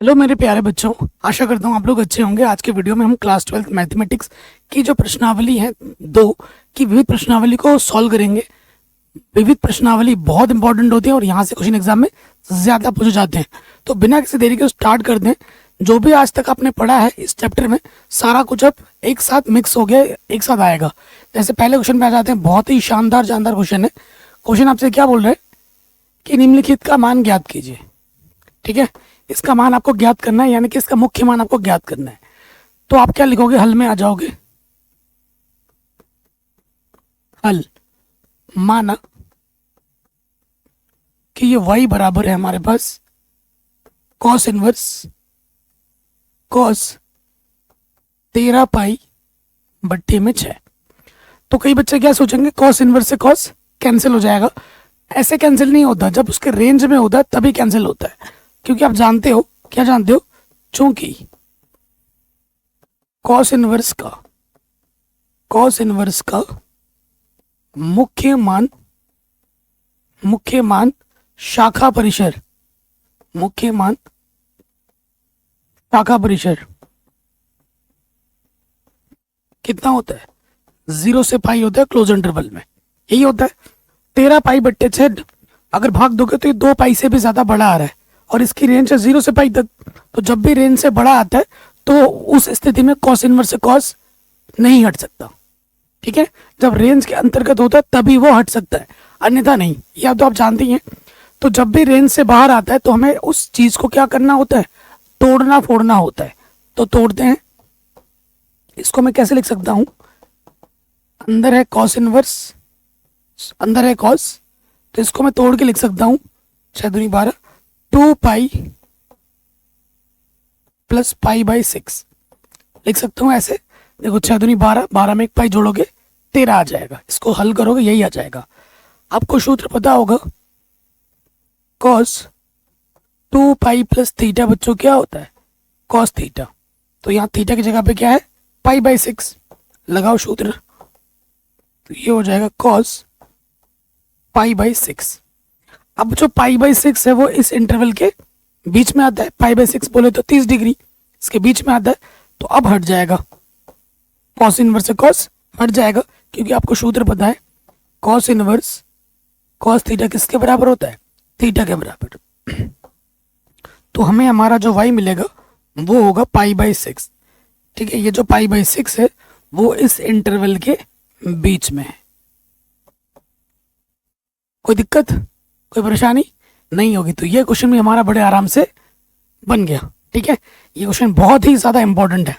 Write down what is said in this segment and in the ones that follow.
Hello मेरे प्यारे बच्चों, आशा करता हूँ आप लोग अच्छे होंगे। आज के वीडियो में हम क्लास 12 मैथमेटिक्स की जो प्रश्नावली है दो की विविध प्रश्नावली को सॉल्व करेंगे। विविध प्रश्नावली बहुत इंपॉर्टेंट होती है और यहाँ से क्वेश्चन एग्जाम में ज़्यादा पूछे जाते हैं। तो बिना किसी देरी के स्टार्ट कर दें। जो भी आज तक आपने पढ़ा है इस चैप्टर में सारा कुछ अब एक साथ मिक्स हो गया, एक साथ आएगा। जैसे पहले क्वेश्चन पे आ जाते हैं, बहुत ही शानदार क्वेश्चन है। क्वेश्चन आपसे क्या बोल रहे हैं कि निम्नलिखित का मान ज्ञात कीजिए। ठीक है, इसका मान आपको ज्ञात करना है, यानी कि इसका मुख्य मान आपको ज्ञात करना है। तो आप क्या लिखोगे, हल में आ जाओगे। हल माना कि ये y बराबर है हमारे पास cos इनवर्स cos 13 पाई बट्टे में 6। तो कई बच्चे क्या सोचेंगे, cos इनवर्स से cos कैंसिल हो जाएगा। ऐसे कैंसिल नहीं होता, जब उसके रेंज में होता है तभी कैंसिल होता है। क्योंकि आप जानते हो, क्या जानते हो, चूंकि cos इनवर्स का मुख्य मान शाखा परिसर कितना होता है, 0 से पाई होता है क्लोज इंटरवल में। यही होता है 13 पाई बट्टे 6। अगर भाग दोगे तो ये 2 पाई से भी ज्यादा बड़ा आ रहा है और इसकी रेंज है 0 से पाई तक। तो जब भी रेंज से बड़ा आता है तो उस स्थिति में cos इनवर्स से cos नहीं हट सकता। ठीक है, जब रेंज के अंतर्गत होता है तभी वो हट सकता है, अन्यथा नहीं। या तो आप जानते ही हैं। तो जब भी रेंज से बाहर आता है तो हमें उस चीज को क्या करना होता है, तोड़ना फोड़ना होता है। तो तोड़ते हैं। इसको मैं कैसे लिख सकता हूं, अंदर है cos इनवर्स, अंदर है cos, तो इसको मैं तोड़ के लिख सकता हूं 6 दूनी 12, 2 पाई प्लस पाई बाई 6 लिख सकता हूं ऐसे। देखो 6 दूनी 12, 12 में एक पाई जोड़ोगे 13 आ जाएगा। इसको हल करोगे यही आ जाएगा। आपको सूत्र पता होगा, cos 2 पाई प्लस थीटा बच्चों क्या होता है, cos थीटा। तो यहाँ थीटा की जगह पे क्या है, पाई बाई 6। लगाओ सूत्र, तो ये हो जाएगा cos पाई बाई 6। अब जो पाई बाई 6 है वो इस इंटरवल के बीच में आता है। पाई बाई 6 बोले तो 30 डिग्री इसके बीच में आता है। तो अब हट जाएगा, cos इनवर्स से cos हट जाएगा, क्योंकि आपको सूत्र पता है cos इनवर्स cos थीटा किसके बराबर होता है, थीटा के बराबर। तो हमें हमारा जो y मिलेगा वो होगा पाई बाई 6। ठीक है, ये जो पाई बाई 6 है वो इस इंटरवल के बीच में है। कोई दिक्कत, कोई परेशानी नहीं होगी। तो ये क्वेश्चन भी हमारा बड़े आराम से बन गया। ठीक है, ये क्वेश्चन बहुत ही ज्यादा इंपॉर्टेंट है।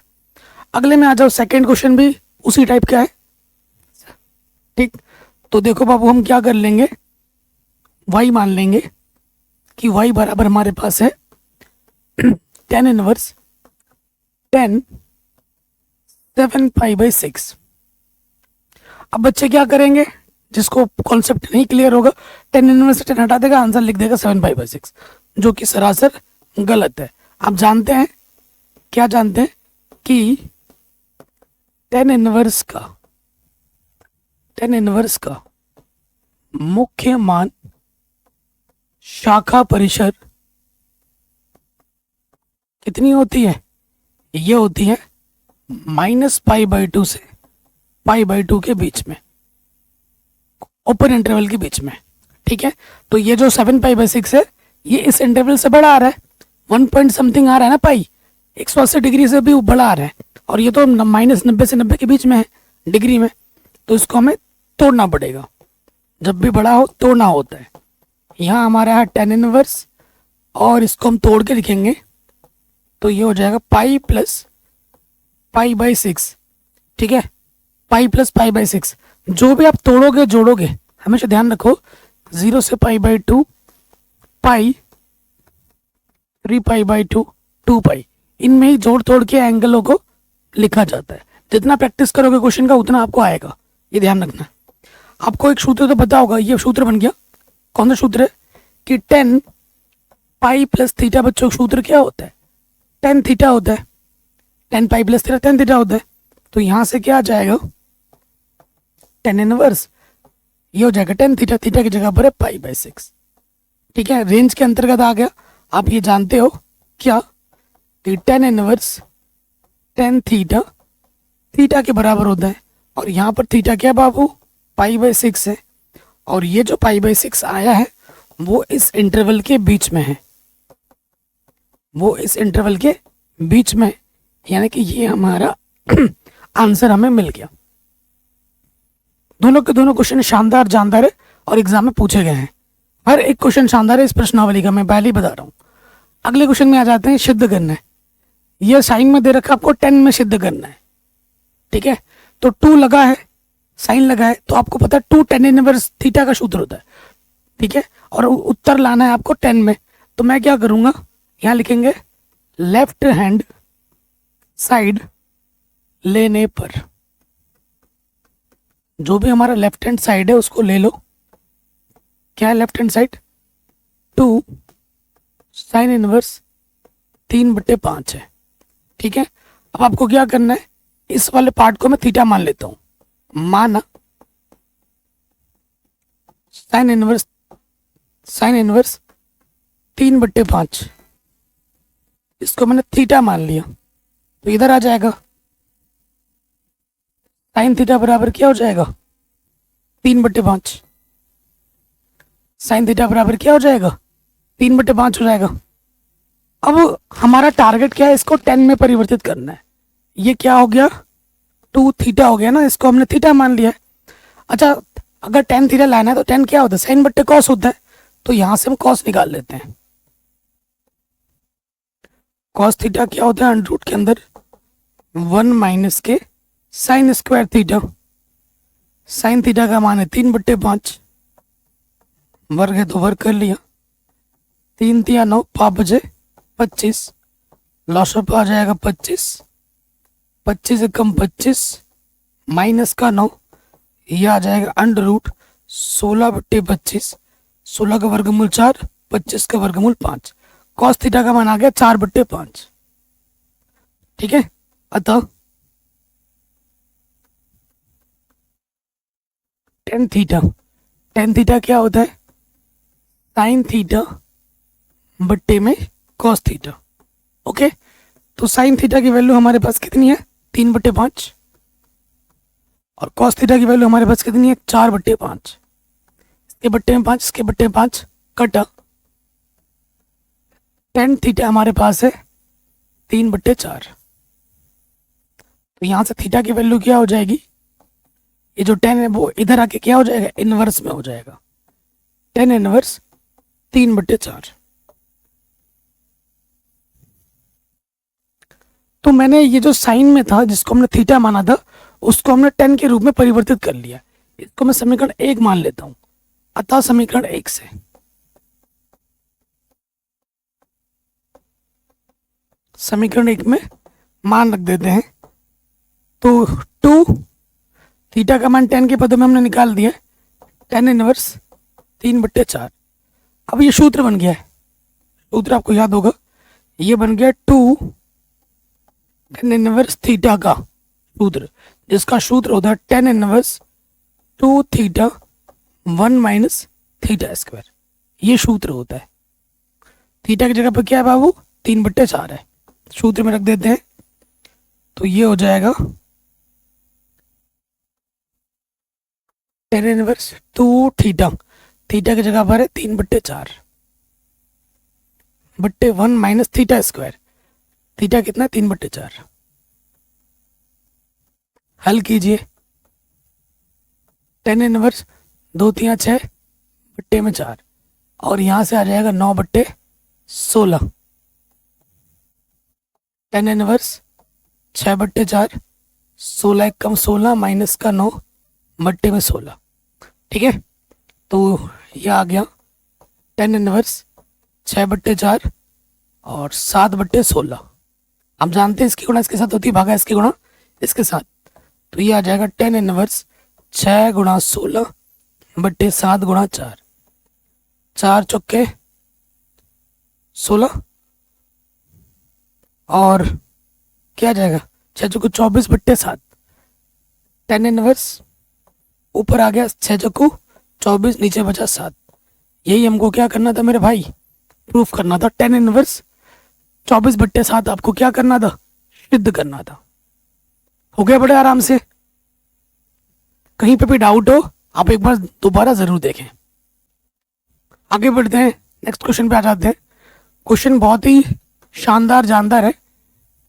अगले में आ जाओ, सेकंड क्वेश्चन भी उसी टाइप का है। ठीक, तो देखो बाबू, हम क्या कर लेंगे, y मान लेंगे कि y बराबर हमारे पास है tan इनवर्स 7 पाई बाई 6। अब बच्चे क्या करेंगे, जिसको कॉन्सेप्ट नहीं क्लियर होगा, tan इनवर्स से 10 हटा देगा, आंसर लिख देगा 7 पाई बाई 6, जो कि सरासर गलत है। आप जानते हैं, क्या जानते हैं कि tan इनवर्स का मुख्य मान शाखा परिसर कितनी होती है, ये होती है -π/2 से π/2 के बीच में, ओपन इंटरवल के बीच में। ठीक है, तो ये जो 7 पाई बाई 6 है ये इस इंटरवल से बड़ा आ रहा है, 1 पॉइंट समथिंग आ रहा है ना, पाई 180 डिग्री से भी बड़ा आ रहा है। और ये तो -90 से 90 के बीच में है डिग्री में। तो इसको हमें तोड़ना पड़ेगा, जब भी बड़ा हो तोड़ना होता है। यहाँ हमारा है tan इनवर्स और इसको हम तोड़ के लिखेंगे तो ये हो जाएगा पाई प्लस पाई बाई 6। ठीक है, पाई प्लस पाई बाई 6। जो भी आप तोड़ोगे जोड़ोगे हमेशा ध्यान रखो, 0 से π/2 पाई 3 π/2 2 पाई, इनमें ही जोड़ तोड़ के एंगलों को लिखा जाता है। जितना प्रैक्टिस करोगे क्वेश्चन का उतना आपको आएगा, ये ध्यान रखना। आपको एक सूत्र तो पता होगा, ये सूत्र बन गया। कौन सा सूत्र है कि 10 पाई प्लस थीटा बच्चों का सूत्र क्या होता है, tan थीटा होता है। 10 pi plus theta tan theta होता है। तो यहां से क्या आ जाएगा, tan इनवर्स, ये हो जाएगा tan थीटा, थीटा की जगह पर है पाई बाई 6। ठीक है, रेंज के अंतर्गत आ गया। आप ये जानते हो क्या कि tan inverse tan theta theta के बराबर होता है। और यहाँ पर थीटा क्या है बाबू, π/6 है। और ये जो π/6 आया है वो इस इंटरवल के बीच में है, वो इस इंटरवल के बीच में, यानी कि ये हमारा आंसर हमें मिल गया। दोनों के दोनों क्वेश्चन शानदार जानदार है और एग्जाम में पूछे गए हैं। हर एक क्वेश्चन शानदार है इस प्रश्नावली का, मैं पहले ही बता रहा हूँ। अगले क्वेश्चन में आ जाते हैं, सिद्ध करना है। यह साइन में दे रखा, आपको 10 में सिद्ध करना है, ठीक है। तो 2 लगा है, साइन लगा है, तो आपको पता है 2 tan इनवर्स थीटा का सूत्र होता है, ठीक है। और उत्तर लाना है आपको 10 में। तो मैं क्या करूंगा, यहाँ लिखेंगे लेफ्ट हैंड साइड लेने पर, जो भी हमारा लेफ्ट हैंड साइड है उसको ले लो। क्या है left hand side, 2 sine inverse 3/5 है, ठीक है। अब आपको क्या करना है, इस वाले पार्ट को मैं थीटा मान लेता हूं, माना साइन इनवर्स 3/5, इसको मैंने थीटा मान लिया, तो इधर आ जाएगा साइन थीटा बराबर क्या हो जाएगा, 3/5। साइन थीटा बराबर क्या हो जाएगा, 3/5 हो जाएगा। अब हमारा टारगेट क्या है, इसको 10 में परिवर्तित करना है। ये क्या हो गया, 2 थीटा हो गया ना, इसको हमने थीटा मान लिया है। अच्छा, अगर 10 थीटा लाना है तो 10 क्या होता है, साइन बट्टे कॉस होता है। तो यहां से हम कॉस निकाल लेते हैं। कॉस थीटा क्या होता है, अंडर रूट के अंदर 1 माइनस के sine square theta. Sine theta का मान है 3/5, वर्ग है तो वर्ग कर लिया, 3 × 9 5 × 25, लॉसअप आ जाएगा 25, 25 से कम 25 माइनस का 9, ये आ जाएगा अंडर रूट 16/25, 16 का वर्गमूल 4, 25 का वर्गमूल 5। कॉस थीटा का मान आ गया 4/5, ठीक है। अतः टेन थीटा क्या होता है, साइन थीटा बट्टे में कॉस थीटा, ओके। तो साइन थीटा की वैल्यू हमारे पास कितनी है, 3/5, और कॉस थीटा की वैल्यू हमारे पास कितनी है, 4/5। इसके बट्टे में 5, इसके बट्टे में 5 कटा, टेन थीटा हमारे पास है 3/4। तो यहां से थीटा की वैल्यू क्या हो जाएगी, ये जो 10 है वो इधर आके क्या हो जाएगा, इनवर्स में हो जाएगा, 10 इनवर्स 3/4। तो मैंने ये जो साइन में था जिसको हमने थीटा माना था उसको हमने 10 के रूप में परिवर्तित कर लिया। इसको मैं समीकरण 1 मान लेता हूं। अतः समीकरण 1 से समीकरण 1 में मान रख देते हैं। तो 2 थीटा का मान 10 के पदों में हमने निकाल दिया, 10 इनवर्स 3/4। अब ये सूत्र बन गया है, सूत्र आपको याद होगा, ये बन गया 2 10 इनवर्स थीटा का सूत्र, जिसका सूत्र होता है 10 inverse 2 theta 1 minus theta square. ये सूत्र होता है। थीटा की जगह पर क्या है बाबू, 3/4 है, सूत्र में रख देते हैं। तो ये हो जाएगा 10 इनवर्स 2 थीटा, थीटा की जगह पर है 3/4 बट्टे 1 माइनस थीटा स्क्वायर। थीटा कितना है, 3/4। हल कीजिए, 10 इनवर्स 2 × 6 बट्टे में 4, और यहां से आ जाएगा 9/16। 10 इनवर्स 6/4, 16 कम 16 माइनस का 9 बट्टे में 16, ठीक है। तो यह आ गया 10 इनवर्स 6/4 और 7/16। आप जानते हैं इसकी गुणा इसके साथ होती है, भागा इसकी गुणा इसके साथ। तो ये आ जाएगा 10 इनवर्स 6 × 16 बट्टे 7 × 4, 4 चौके 16, और क्या आ जाएगा 6 चौके 24/7। 10 इनवर्स ऊपर आ गया 6 चौको 24, नीचे बचा 7। यही हमको क्या करना था मेरे भाई, प्रूफ करना था। 10 इनवर्स 24/7 आपको क्या करना था, सिद्ध करना था। हो गया बड़े आराम से। कहीं पे भी डाउट हो आप एक बार दोबारा जरूर देखें। आगे बढ़ते हैं, नेक्स्ट क्वेश्चन पे आ जाते हैं। क्वेश्चन बहुत ही शानदार जानदार है।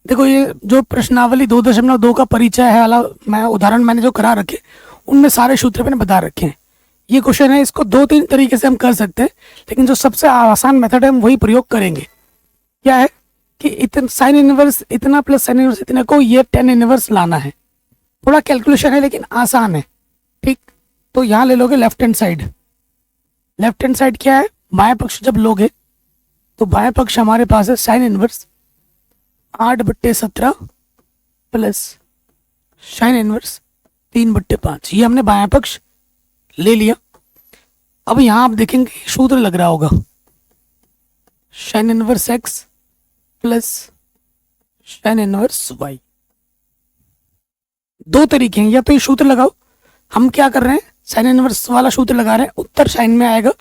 देखो ये जो प्रश्नावली 2.2 का परिचय है वाला मैं उदाहरण मैंने जो करा रखे उनमें सारे सूत्र मैंने बता रखे हैं। ये क्वेश्चन है, इसको 2-3 तरीके से हम कर सकते हैं, लेकिन जो सबसे आसान मेथड है हम वही प्रयोग करेंगे। क्या है कि इतना साइन इनवर्स इतना प्लस साइन इनवर्स इतना को ये 10 इनवर्स लाना है। थोड़ा कैलकुलेशन है लेकिन आसान है, ठीक। तो यहाँ ले लोगे left hand side. Left hand side क्या है, बाएं पक्ष जब लोगे तो बाएं पक्ष हमारे पास है sine inverse 8/17 plus sine inverse 3/5। ये हमने बाएं पक्ष ले लिया। अब यहां आप देखेंगे सूत्र लग रहा होगा sine inverse x plus sine inverse y। दो तरीके हैं, या तो ये सूत्र लगाओ। हम क्या कर रहे हैं, साइन इनवर्स वाला सूत्र लगा रहे हैं, उत्तर साइन में आएगा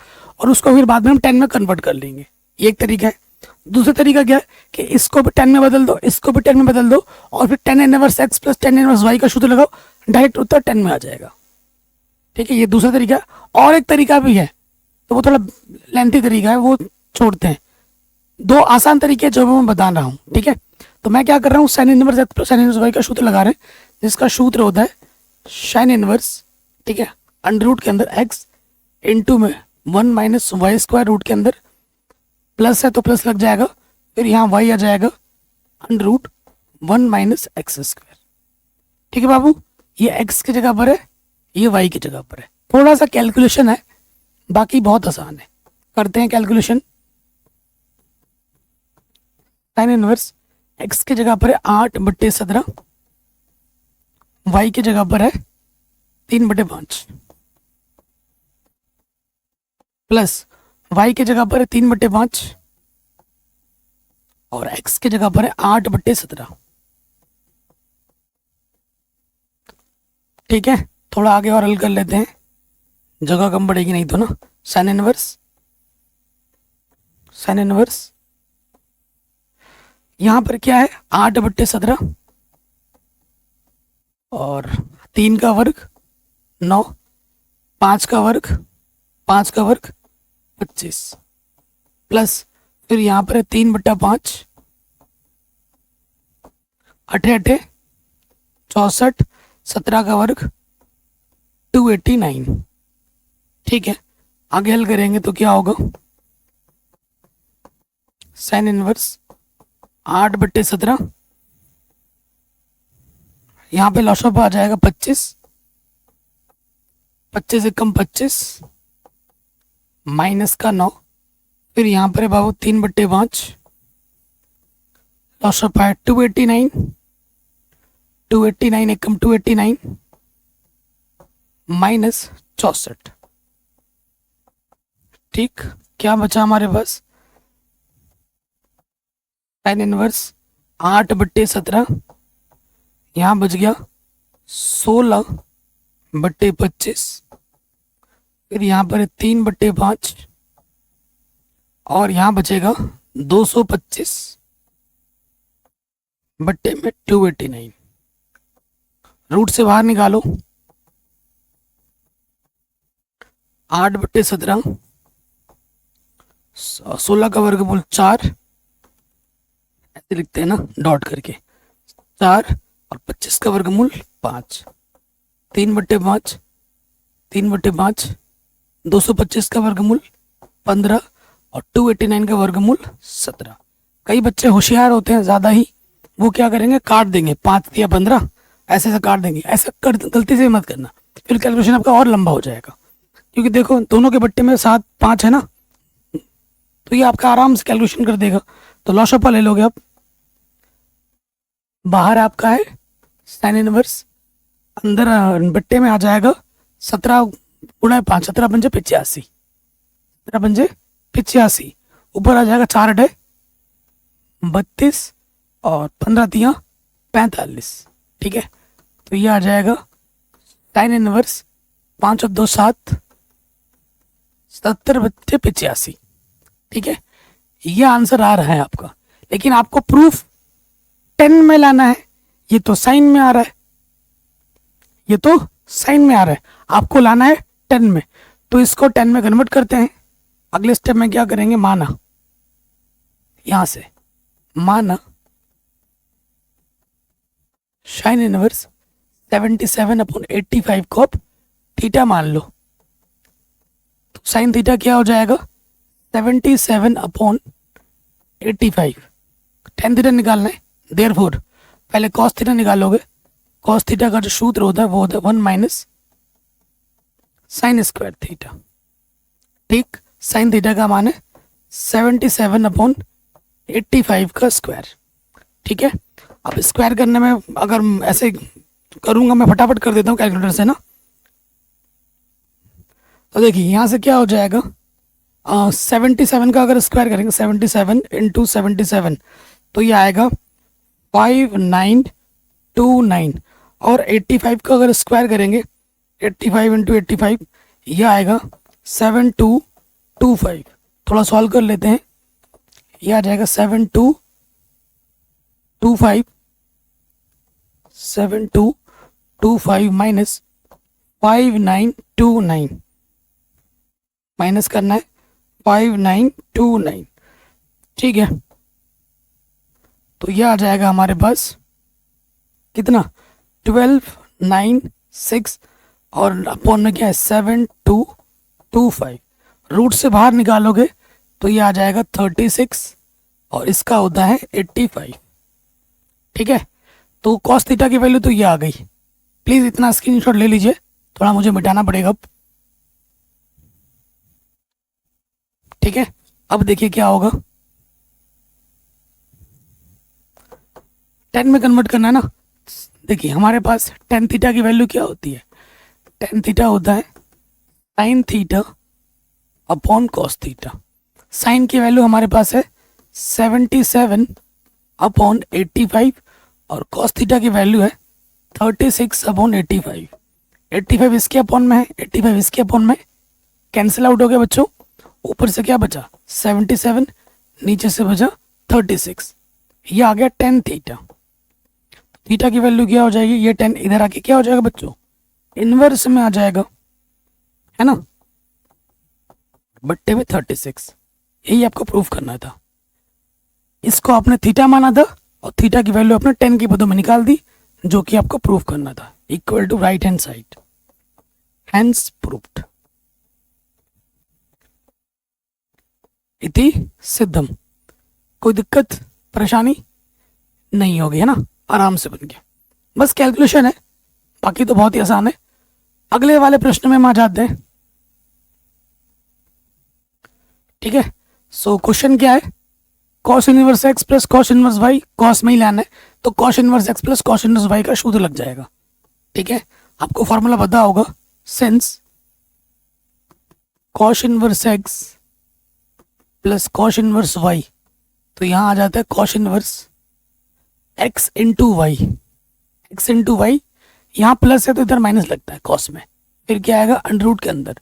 और उसको फिर बाद में हम 10 में कन्वर्ट कर लेंगे। ये एक तरीका है। दूसरा तरीका क्या है कि इसको भी 10 में बदल दो, इसको भी 10 में बदल दो और फिर 10 inverse x plus 10 inverse y का सूत्र लगाओ, डायरेक्ट उत्तर 10 में आ जाएगा। ठीक है, ये दूसरा तरीका। और एक तरीका भी है, तो वो थोड़ा लेंथी तरीका है, वो छोड़ते हैं। दो आसान तरीके जो मैं बता रहा हूँ, ठीक है। तो मैं क्या कर रहा हूँ, sine inverse x plus sine inverse y का सूत्र लगा रहे हैं, जिसका सूत्र होता है साइन इनवर्स, ठीक है, अंडर रूट के अंदर x इंटू में 1 माइनस वाई स्क्वायर, रूट के अंदर प्लस है तो प्लस लग जाएगा, फिर यहाँ y आ जाएगा under root 1 minus x square. ठीक है बाबू, ये x की जगह पर है, ये y की जगह पर है। थोड़ा सा कैलकुलेशन है, बाकी बहुत आसान है। करते हैं कैलकुलेशन। साइन इनवर्स x की जगह पर है 8/17, y की जगह पर है 3/5 प्लस y की जगह पर है 3/5 और x की जगह पर है 8/17। ठीक है, थोड़ा आगे और हल कर लेते हैं, जगह कम पड़ेगी नहीं तो ना। साइन इनवर्स यहां पर क्या है 8/17 और 3 का वर्ग 9, 5 का वर्ग 25 प्लस फिर यहां पर है 3/5, 8 8 64, 17 का वर्ग 289। ठीक है, आगे हल करेंगे तो क्या होगा, साइन इनवर्स 8/17, यहाँ पे लॉसअप आ जाएगा 25, 25 से कम 25 माइनस का 9, फिर यहाँ पर है बाबू 3/5, लॉसअप है 289, 289 एक कम 289 माइनस 64। ठीक, क्या बचा हमारे पास, साइन इनवर्स 8/17, यहाँ बच गया 16/25, फिर यहाँ पर है 3/5 और यहाँ बचेगा 225/289। रूट से बाहर निकालो, 8/17, 16 का वर्गमूल 4, ऐसे लिखते हैं ना डॉट करके, 4 और 25 का वर्गमूल 5, 3/5, 3/5, 225 का वर्गमूल 15 और 289 का वर्गमूल 17। कई बच्चे होशियार होते हैं ज़्यादा ही, वो क्या करेंगे काट देंगे, 5 या 15 ऐसे ऐसे काट देंगे। ऐसा गलती से मत करना, फिर कैलकुलेशन आपका और लंबा हो जाएगा। क्योंकि देखो दोनों के बट्टे में 7 5 है ना, तो ये आपका आराम से कैलकुलेशन कर देगा। तो लॉसअप ले लोगे आप, बाहर आपका है साइन इनवर्स, अंदर बट्टे में आ जाएगा 17 × 5, 17 पंजे 85, 17 पंजे 85, ऊपर आ जाएगा 4 × 32 और 15 × 45। ठीक है, तो ये आ जाएगा साइन इनवर्स 5 और 2 7, 77/85। ठीक है, ये आंसर आ रहा है आपका। लेकिन आपको प्रूफ 10 में लाना है। ये तो साइन में आ रहा है, ये तो साइन में आ रहा है, आपको लाना है 10 में। तो इसको 10 में कन्वर्ट करते हैं। अगले स्टेप में क्या करेंगे, माना यहां से, माना साइन इनवर्स 77/85 को आप थीटा मान लो। तो साइन थीटा क्या हो जाएगा, 77/85। tan थीटा निकालना है, देयरफॉर पहले cos थीटा निकालोगे। cos थीटा का जो सूत्र होता है वो होता है 1 माइनस साइन स्क्वायर थीटा। ठीक, साइन थीटा का मान है 77/85 का स्क्वायर। ठीक है, अब स्क्वायर करने में अगर ऐसे करूंगा, मैं फटाफट कर देता हूँ कैलकुलेटर से ना। तो देखिए यहाँ से क्या हो जाएगा, 77 का अगर स्क्वायर करेंगे, 77 इंटू 77, तो ये आएगा 5929। और 85 का अगर स्क्वायर करेंगे, 85 इंटू 85, ये आएगा 7225। थोड़ा सॉल्व कर लेते हैं, ये आ जाएगा 7225 माइनस 5929, माइनस करना है 5929। ठीक है, तो ये आ जाएगा हमारे पास कितना, 1296, और अपॉन में क्या है 7225। रूट से बाहर निकालोगे तो ये आ जाएगा 36, और इसका होता है 85। ठीक है, तो cos थीटा की वैल्यू तो ये आ गई। प्लीज इतना स्क्रीनशॉट ले लीजिए, थोड़ा मुझे मिटाना पड़ेगा अब। ठीक है, अब देखिए क्या होगा, 10 में कन्वर्ट करना है ना। देखिए हमारे पास tan थीटा की वैल्यू क्या होती है, tan थीटा होता है sin theta upon cos theta. Sine की वैल्यू हमारे पास है 77/85, और cos थीटा की वैल्यू है 36/85। 85 इसके अपॉन में है, 85 इसके अपॉन में, कैंसिल आउट हो गया बच्चों। ऊपर से क्या बचा 77, नीचे से बचा 36, ये आ गया tan थीटा। थीटा की वैल्यू क्या हो जाएगी, ये tan इधर आके क्या हो जाएगा बच्चों, इनवर्स में आ जाएगा, है ना, बट्टे में 36। यही आपको प्रूफ करना था। इसको आपने थीटा माना था, और थीटा की वैल्यू आपने tan की पदों में निकाल दी, जो कि आपको प्रूफ करना था, equal to right hand side, hence proved इति सिद्धम। कोई दिक्कत परेशानी नहीं होगी, है ना, आराम से बन गया। बस कैलकुलेशन है, बाकी तो बहुत ही आसान है। अगले वाले प्रश्न में हम आ जाते हैं। ठीक है, सो क्वेश्चन क्या है, cos inverse x plus cos inverse y, cos में ही लाना है, तो cos inverse x plus cos inverse y का सूत्र लग जाएगा। ठीक है, आपको फॉर्मूला पता होगा, since cos inverse x plus cos inverse y, तो यहाँ आ जाता है cos inverse x into y. x into y, यहाँ प्लस है तो इधर माइनस लगता है cos में, फिर क्या आएगा अंडर रूट के अंदर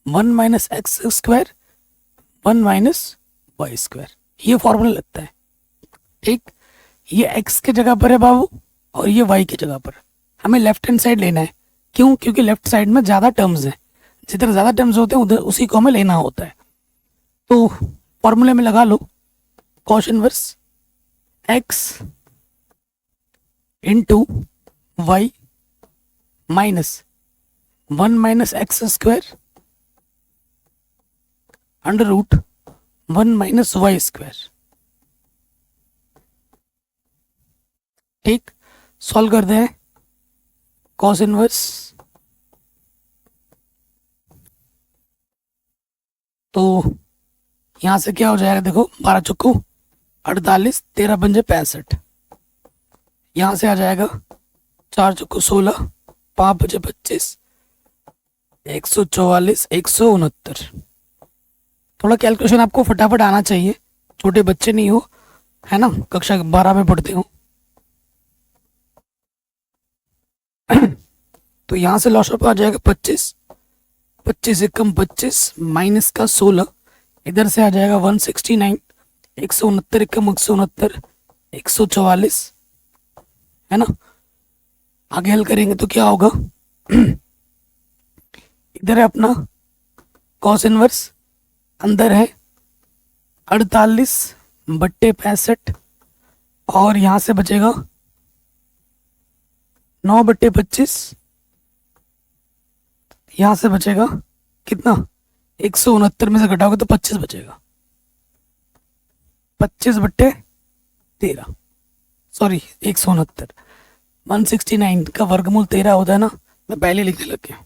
1 minus x square 1 minus y square, ये फॉर्मूला लगता है। ठीक, ये x के जगह पर है बाबू, और ये y की जगह पर। हमें लेफ्ट हैंड साइड लेना है, क्यों, क्योंकि लेफ्ट साइड में ज़्यादा टर्म्स हैं, जिधर ज़्यादा टर्म्स होते हैं उधर उसी को हमें लेना होता है। तो फॉर्मूले में लगा लो, cos inverse x into y minus 1 minus x square under root 1 minus y square. ठीक, सॉल्व करते हैं, cos इनवर्स, तो यहां से क्या हो जाएगा, देखो 12 चुक्कू 48, 13 पंजे 65, यहां से आ जाएगा 4 चुक्कू 16, 5 पंजे 25, 144, 169। थोड़ा कैलकुलेशन आपको फटाफट आना चाहिए, छोटे बच्चे नहीं हो, है ना, कक्षा 12 में पढ़ते हो। तो यहां से लॉस ऑफ आ जाएगा 25, 25 एकम 25 माइनस का 16, इधर से आ जाएगा 169, 169 एकम 169, 144, है ना। आगे हल करेंगे तो क्या होगा, इधर है अपना कॉस इनवर्स, अंदर है 48/65, और यहां से बचेगा 9/25, यहां से बचेगा कितना, 169 में से घटाओगे तो 25 बचेगा, 25/13, सॉरी 169, 169 का वर्गमूल 13 होता है ना, मैं पहले लिखने लग गया।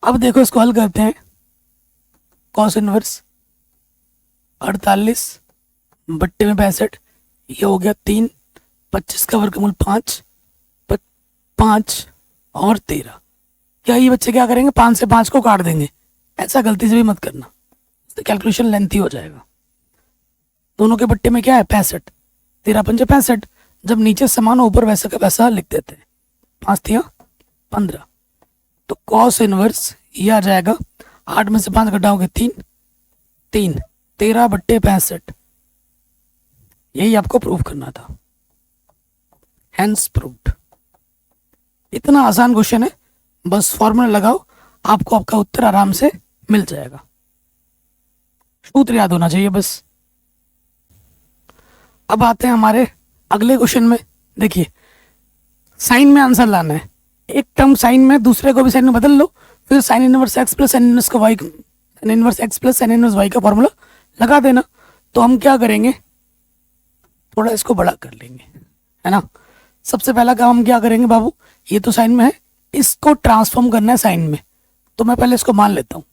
अब देखो इसको हल करते हैं, कॉस इनवर्स 48/65, ये हो गया 3, 25 का वर्गमूल 5, 5 और 13, क्या ये बच्चे क्या करेंगे, 5 से 5 को काट देंगे, ऐसा गलती से भी मत करना, तो कैलकुलेशन लेंथी हो जाएगा। दोनों के बट्टे में क्या है 65, 13 पंजे 65, जब नीचे समान हो ऊपर वैसा का वैसा लिख देते हैं, 5 तिया 15, तो कॉस इनवर्स ये आ जाएगा, 8 में से 5 घटाओगे 3, 13/65, यही आपको प्रूव करना था, हैंस प्रूव्ड। इतना आसान क्वेश्चन है, बस फॉर्मूला लगाओ, आपको आपका उत्तर आराम से मिल जाएगा, सूत्र याद होना चाहिए बस। अब आते हैं हमारे अगले क्वेश्चन में। देखिए साइन में आंसर लाना है, एक टर्म साइन में दूसरे को भी साइन में बदल लो, फिर sine inverse x plus sine inverse का y, sine inverse x plus sine inverse y का फॉर्मूला लगा देना। तो हम क्या करेंगे, थोड़ा इसको बड़ा कर लेंगे, है ना। सबसे पहला काम हम क्या करेंगे बाबू, ये तो साइन में है, इसको ट्रांसफॉर्म करना है साइन में, तो मैं पहले इसको मान लेता हूं,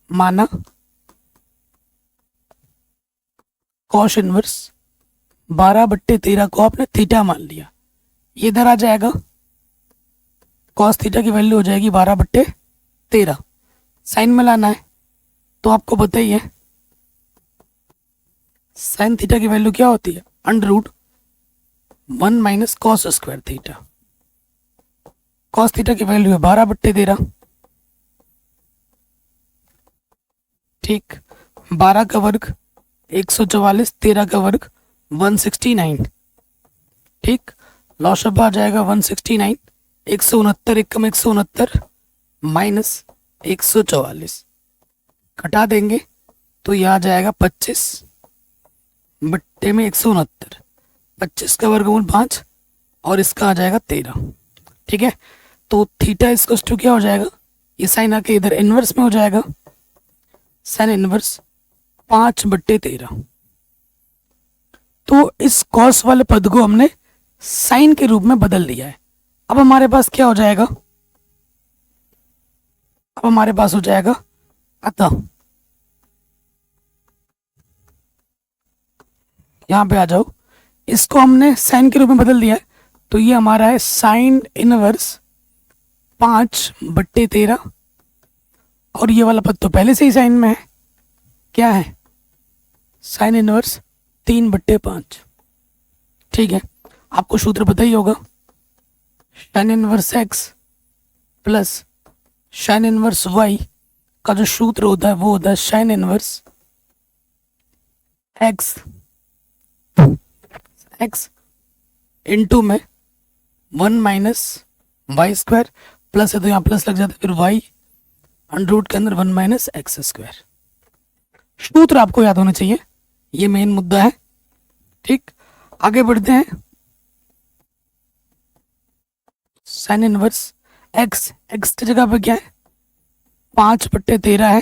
माना कॉस इनवर्स 12/13 को आपने थीटा मान लिया, ये इधर आ जाएगा, कॉस थीटा की वैल्यू हो जाएगी 12/13, साइन में लाना है तो आपको पता ही है साइन थीटा की वैल्यू क्या होती है, √1 minus cos square theta, cos theta की वैल्यू है 12/13, ठीक, 12 का वर्ग 144, 13 का वर्ग 169, ठीक, लॉशअप आ जाएगा 169, 169 एकम 169 माइनस 144, घटा देंगे तो यह आ जाएगा 25/169, 25 का वर्गमूल 5 और इसका आ जाएगा 13, ठीक है। तो थीटा इसको टू क्या हो जाएगा, ये साइन आके इधर इनवर्स में हो जाएगा, साइन इनवर्स 5/13। तो इस कॉस वाले पद को हमने साइन के रूप में बदल दिया है। अब हमारे पास क्या हो जाएगा, अब हमारे पास हो जाएगा, अतः यहां पे आ जाओ, इसको हमने साइन के रूप में बदल दिया है, तो ये हमारा है साइन इनवर्स 5/13, और ये वाला पद तो पहले से ही साइन में है, क्या है साइन इनवर्स 3/5, ठीक है। आपको सूत्र पता ही होगा, sine inverse x plus sine inverse y का जो सूत्र होता है वो होता है साइन इनवर्स एक्स इनटू में 1 माइनस वाई स्क्वायर, प्लस है तो यहाँ प्लस लग जाता है, फिर वाई √ के अंदर 1 माइनस एक्स स्क्वायर। सूत्र आपको याद होना चाहिए, ये मेन मुद्दा है, ठीक। आगे बढ़ते हैं, साइन इनवर्स एक्स की जगह पे क्या है 5/13 है,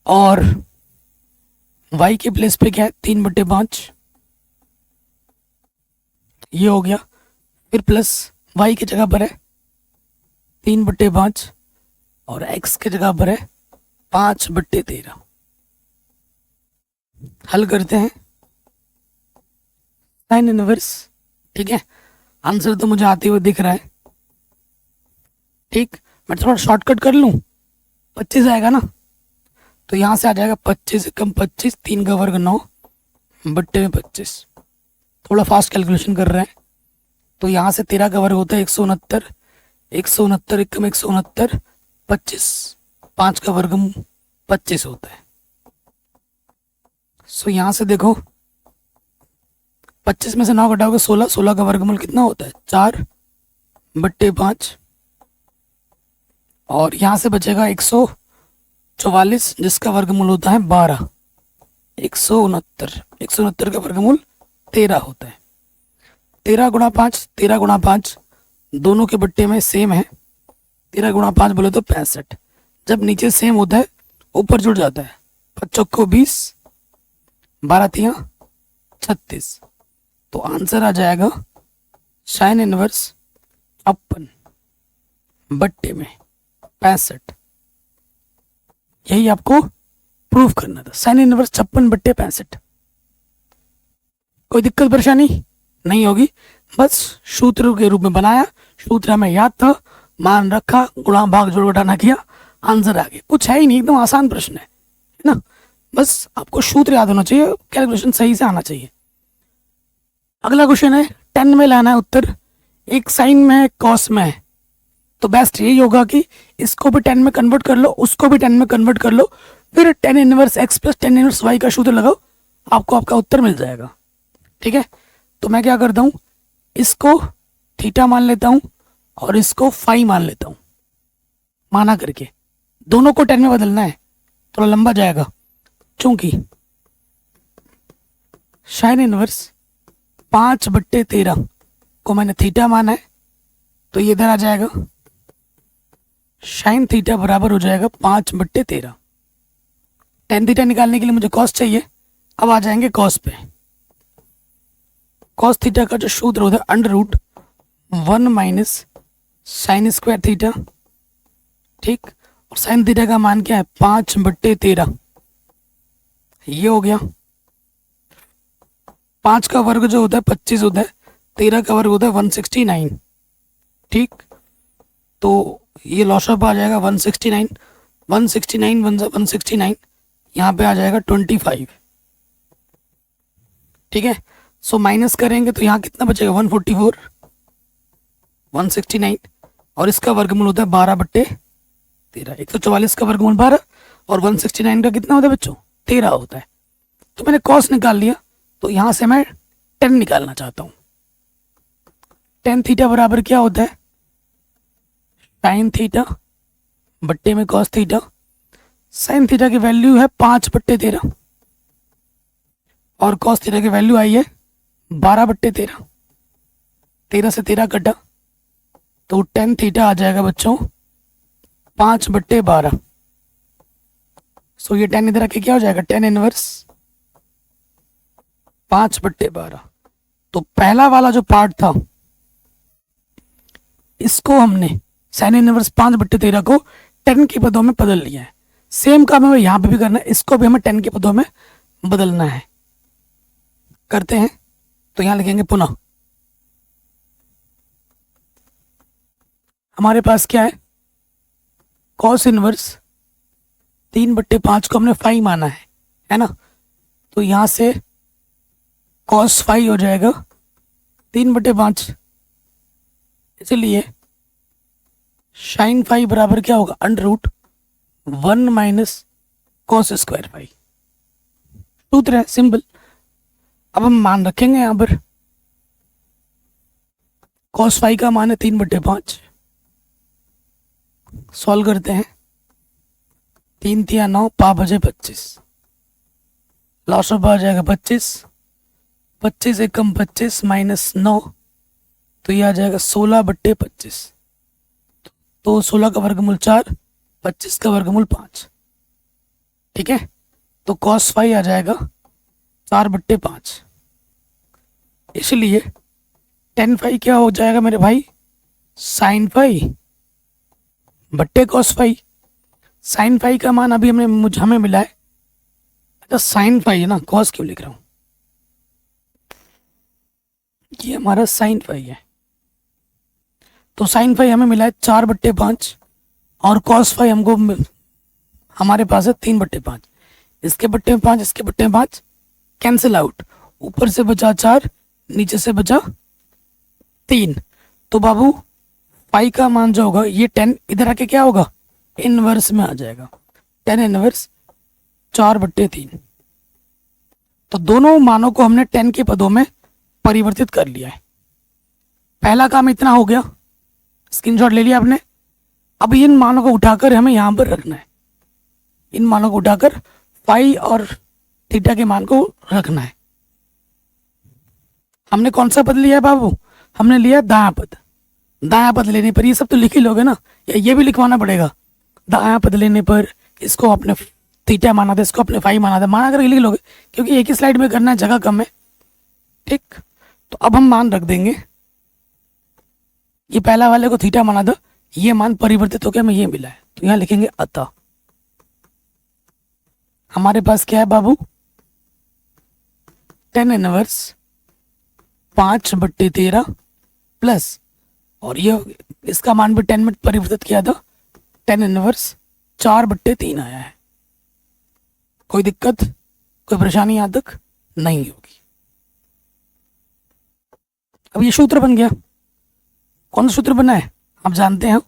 और वाई के प्लेस पे क्या है 3/5, ये हो गया, फिर प्लस वाई की जगह पर है 3/5 और एक्स की जगह पर है 5/13। हल करते हैं, साइन इनवर्स, ठीक है, आंसर तो मुझे आते हुए दिख रहा है, ठीक। मैं थोड़ा शॉर्टकट कर लूं, 25 आएगा ना, तो यहां से आ जाएगा 25 कम 25, 3 का वर्ग 9/25, थोड़ा फास्ट कैलकुलेशन कर रहे हैं, तो यहाँ से 13 का वर्ग होता है 169, 169 एकम 169, 25, 5 का वर्ग 25 होता है, सो यहाँ से देखो 25 में से 9 घटाओगे 16, 16 का वर्गमूल कितना होता है 4/5। और यहाँ से बचेगा 144 जिसका वर्गमूल होता है 12। 169 का वर्गमूल 13 होता है। 13 गुणा 5, 13 गुणा 5 दोनों के बट्टे में सेम है। 13 गुणा 5 बोले तो 65। जब नीचे सेम होता है ऊपर जुड़ जाता है। 5 चौको 20, 12 तियां 36। तो आंसर आ जाएगा साइन इनवर्स 56 बट्टे में 65। यही आपको प्रूव करना था, साइन इनवर्स 56 बट्टे 65। कोई दिक्कत परेशानी नहीं होगी, बस सूत्र के रूप में बनाया, सूत्र हमें याद था, मान रखा, गुणा भाग जोड़ घटाना किया, आंसर आ गया। कुछ है ही नहीं, एकदम आसान प्रश्न है ना। बस आपको सूत्र याद होना चाहिए, कैलकुलेशन सही से आना चाहिए। अगला क्वेश्चन है 10 में लाना है उत्तर। एक साइन में है, कॉस में है, तो बेस्ट यही होगा कि इसको भी 10 में कन्वर्ट कर लो, उसको भी 10 में कन्वर्ट कर लो, फिर tan inverse x plus tan inverse y का सूत्र लगाओ, आपको आपका उत्तर मिल जाएगा। ठीक है, तो मैं क्या करता हूँ, इसको थीटा मान लेता हूँ और इसको फाई मान लेता हूँ, माना करके। दोनों को 10 में बदलना है, थोड़ा लंबा जाएगा, क्योंकि साइन इनवर्स 5/13 को मैंने थीटा माना है, तो ये इधर आ जाएगा, साइन थीटा बराबर हो जाएगा 5/13। tan थीटा निकालने के लिए मुझे कॉस चाहिए। अब आ जाएंगे कॉस पे। कॉस थीटा का जो सूत्र होता है √1 माइनस साइन स्क्वायर थीटा। ठीक, और साइन थीटा का मान क्या है 5/13। ये हो गया। 5 का वर्ग जो होता है 25 होता है, 13 का वर्ग होता है 169। ठीक, तो ये लॉस ऑफ आ जाएगा 169, 169 यहाँ पे आ जाएगा 25। ठीक है, सो माइनस करेंगे तो यहाँ कितना बचेगा 144, 169, और इसका वर्गमूल होता है 12/13। 144 का वर्गमूल 12 और 169 का कितना होता है बच्चों 13 होता है। तो मैंने कॉस निकाल लिया, तो यहाँ से मैं 10 निकालना चाहता हूँ। tan थीटा बराबर क्या होता है साइन थीटा बट्टे में कॉस थीटा। साइन थीटा की वैल्यू है 5/13 और कॉस थीटा की वैल्यू आई है 12/13। 13 से 13 कटा तो tan थीटा आ जाएगा बच्चों 5/12। सो ये tan इधर आके क्या हो जाएगा tan इनवर्स 5/12। तो पहला वाला जो पार्ट था इसको हमने साइन इनवर्स 5/13 को 10 के पदों में बदल लिया है। सेम काम हमें यहाँ पे भी करना है, इसको भी हमें 10 के पदों में बदलना है। करते हैं, तो यहाँ लिखेंगे पुनः। हमारे पास क्या है कॉस इनवर्स 3/5 को हमने फाई माना है ना। तो यहाँ से कॉस फाई हो जाएगा 3/5, इसलिए साइन फाई बराबर क्या होगा √1 माइनस कॉस स्क्वायर फाई। सूत्र है सिंपल। अब हम मान रखेंगे यहाँ पर कॉस फाई का मान है 3/5। सॉल्व करते हैं, 3 तिया 9, 5 बजे 25, लॉस ऑफ आ जाएगा 25, 25 एकम 25 माइनस 9, तो ये आ जाएगा 16/25। तो 16 का वर्गमूल 4, 25 का वर्गमूल 5। ठीक है, तो कॉस फाई आ जाएगा 4/5। इसलिए tan फाई क्या हो जाएगा मेरे भाई साइन फाई बट्टे कॉस फाई। साइन फाई का मान अभी हमें मिला है, अच्छा साइन फाई है ना, कॉस क्यों लिख रहा हूं, ये हमारा साइन फाई है। तो साइन फाई हमें मिला है 4/5 और कॉस फाई हमको हमारे पास है 3/5। इसके बट्टे में 5, इसके बट्टे में 5 कैंसिल आउट, ऊपर से बचा 4, नीचे से बचा 3। तो बाबू फाई का मान जो होगा ये 10 इधर आके क्या होगा इनवर्स में आ जाएगा। tan inverse 4/3। तो दोनों मानों को हमने 10 के पदों में परिवर्तित कर लिया है। पहला काम इतना हो गया, स्क्रीनशॉट ले लिया आपने। अब इन मानों को उठाकर हमें यहाँ पर रखना है, इन मानों को उठाकर फाई और थीटा के मान को रखना है। हमने कौन सा पद लिया है बाबू? हमने लिया दायां पद। दायां पद लेने पर ये सब तो लिख ही लोगे ना, या ये भी लिखवाना पड़ेगा? दायां पद लेने पर इसको अपने थीटा माना था, इसको अपने फाई माना था, माना करके लिख लोगे, क्योंकि एक ही स्लाइड में करना है, जगह कम है। ठीक, तो अब हम मान रख देंगे। ये पहला वाले को थीटा माना था, ये मान परिवर्तित होकर हमें ये मिला है, तो यहाँ लिखेंगे अतः हमारे पास क्या है बाबू? 10 इनवर्स 5/13 प्लस, और ये इसका मान भी 10 में परिवर्तित किया था, 10 इनवर्स 4/3 आया है। कोई दिक्कत, कोई परेशानी यहाँ तक नहीं होगी। अब ये सूत्र बन गया। कौन सा सूत्र बना है आप जानते हैं?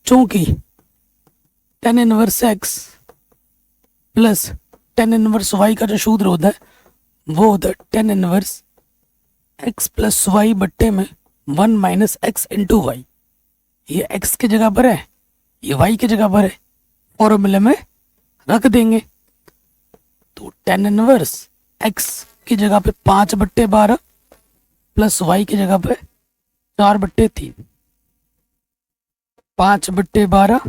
चूंकि 10 inverse x plus 10 inverse y का जो सूत्र होता है वो होता है 10 इनवर्स x प्लस वाई बट्टे में 1 माइनस एक्स इंटू वाई। ये x की जगह पर है, ये y की जगह पर है, फॉर्मूले में रख देंगे। तो 10 इनवर्स x की जगह पे 5/12 प्लस y की जगह पे 4/3, 5/12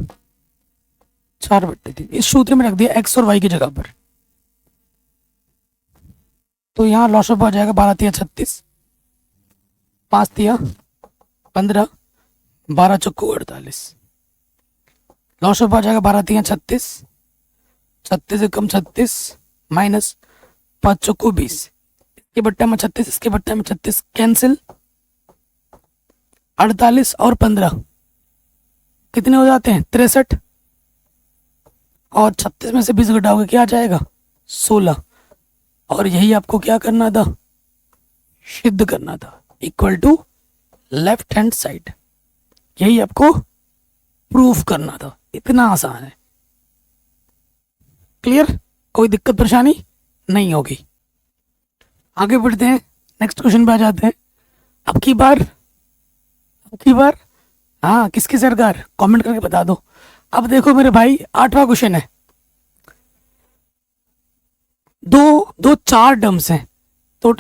4/3 इस सूत्र में रख दिया x और y की जगह पर। तो यहाँ लॉसअप आ जाएगा 12 तिया 36, 5 तिया 15, 12 चौको 48। लॉसअप आ जाएगा 12 तिया 36, 36 एकम 36 माइनस 5 चौको 20, इसके बट्टे में 36, इसके बट्टे में 36 कैंसिल, 48 और 15 कितने हो जाते हैं? 63, और 36 में से 20 घटाओगे क्या आ जाएगा? 16। और यही आपको क्या करना था? सिद्ध करना था, equal to left hand side. यही आपको प्रूफ करना था, इतना आसान है। क्लियर? कोई दिक्कत परेशानी नहीं होगी। आगे बढ़ते हैं, नेक्स्ट क्वेश्चन पे आ जाते हैं। अब की बार हाँ, किसकी सरकार? कमेंट करके बता दो। अब देखो मेरे भाई, 8वां क्वेश्चन है। दो चार टर्म्स हैं, तो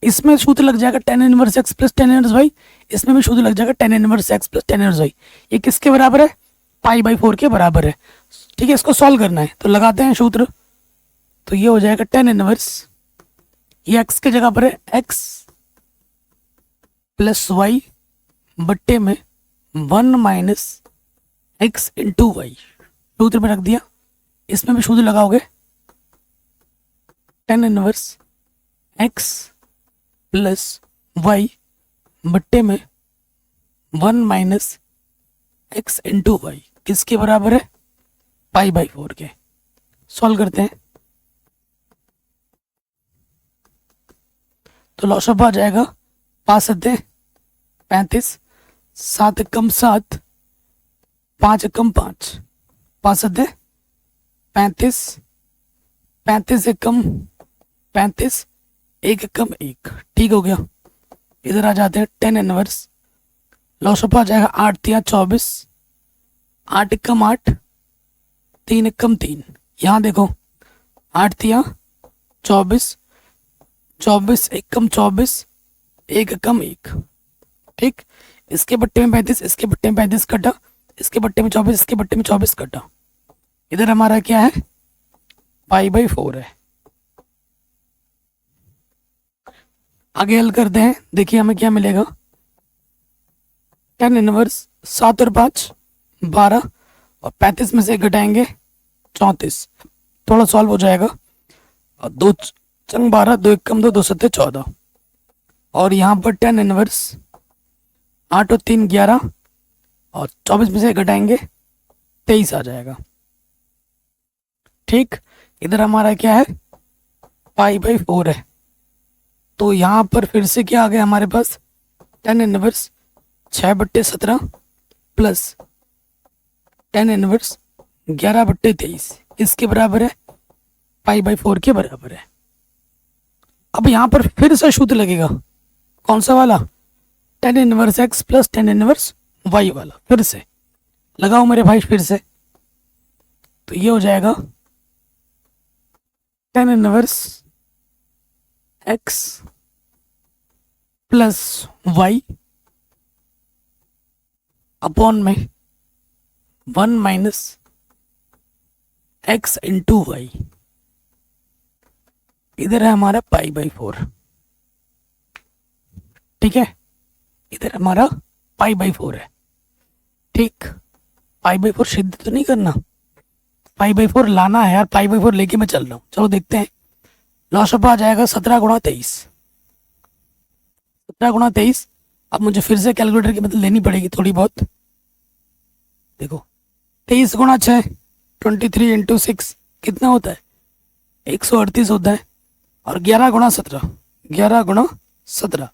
इसमें सूत्र लग जाएगा 10 inverse x plus 10 inverse y, इसमें भी सूत्र लग जाएगा 10 inverse x plus 10 inverse y। ये किसके बराबर है? π/4 के बराबर है। ठीक है, इसको सॉल्व करना है, तो लगाते हैं सूत्र। तो ये हो जाएगा 10 इनवर्स, ये x के जगह पर है x प्लस y बट्टे में 1 माइनस एक्स इंटू वाई, सूत्र में रख दिया। इसमें भी सूत्र लगाओगे 10 इनवर्स x प्लस वाई बट्टे में 1 माइनस एक्स इंटू वाई, किसके बराबर है? π/4 के। सॉल्व करते हैं, तो लॉसअप आ जाएगा 5 × 35, 7 × 7, 5 × 5, 5 × 35, 35 × 35, 1 × 1। ठीक हो गया। इधर आ जाते हैं 10 इनवर्स, लॉसअप आ जाएगा 8 तिया 24, 8 × 8, 3 × 3। यहाँ देखो 8 तिया 24, 24 1 × 24, 1 × 1। ठीक, इसके बट्टे में 35, इसके बट्टे में 35 कटा, इसके बट्टे में 24, इसके बट्टे में 24 कटा। इधर हमारा क्या है? π/4 है। आगे हल करते हैं, देखिए हमें क्या मिलेगा। 10 इनवर्स 7 और 5 12, और 35 में से घटाएंगे 34, थोड़ा सॉल्व हो जाएगा। और 2 चंग 12, 2 × 2, 2 × 7 14, और यहाँ पर 10 इनवर्स 8 और 3 11, और 24 में से घटाएंगे 23 आ जाएगा। ठीक, इधर हमारा क्या है? π/4 है। तो यहाँ पर फिर से क्या आ गया हमारे पास? 10 इनवर्स 6/17 प्लस 10 इनवर्स 11/23, इसके बराबर है, π/4 के बराबर है। अब यहाँ पर फिर से सूत्र लगेगा, कौन सा वाला, tan inverse x plus tan inverse y वाला। फिर से लगाओ मेरे भाई, फिर से। तो ये हो जाएगा tan inverse x plus y upon में one minus x into y. इधर है हमारा पाई बाई फोर, ठीक है, इधर हमारा पाई बाई फोर है, ठीक। पाई बाई फोर सिद्ध तो नहीं करना, पाई बाई फोर लाना है यार, पाई बाई फोर लेके मैं चल रहा हूँ। चलो देखते हैं, लॉसअप आ जाएगा 17 × 23, 17 × 23। अब मुझे फिर से कैलकुलेटर की मदद लेनी पड़ेगी थोड़ी बहुत। देखो 23 × 6 23 × 6 कितना होता है, 138 होता है। और 11 × 17 11 × 17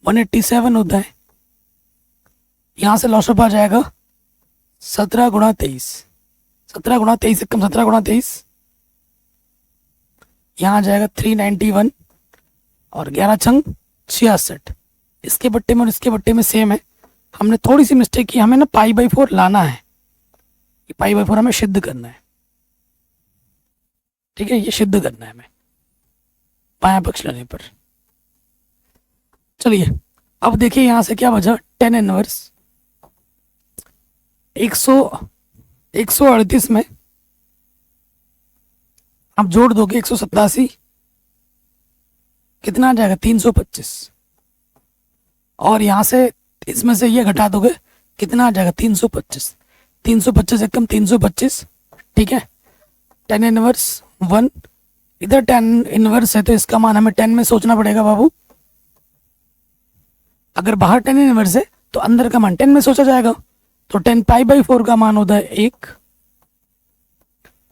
187 होता है। यहाँ से लॉसअप आ जाएगा 17 × 23, 17 × 23 कम 17 × 23, यहाँ आ जाएगा 391 और 11 छंग 66। इसके बट्टे में और इसके बट्टे में सेम है। हमने थोड़ी सी मिस्टेक की, हमें ना पाई बाई फोर लाना है, पाई बाई फोर हमें सिद्ध करना है, ठीक है, ये सिद्ध करना है हमें बायां पक्ष लेने पर। चलिए अब देखिए यहां से क्या बचा, टेन इनवर्स 138 में आप जोड़ दोगे 187, कितना आ जाएगा 325। और यहां से इसमें से ये घटा दोगे, कितना आ जाएगा 325। 325 एकम 325, ठीक है। टेन इनवर्स 1, इधर टेन इनवर्स है तो इसका मान हमें 10 में सोचना पड़ेगा बाबू। अगर बाहर टेन इनवर्स है तो अंदर का मान 10 में सोचा जाएगा। तो 10 पाई बाई 4 का मान होता है 1,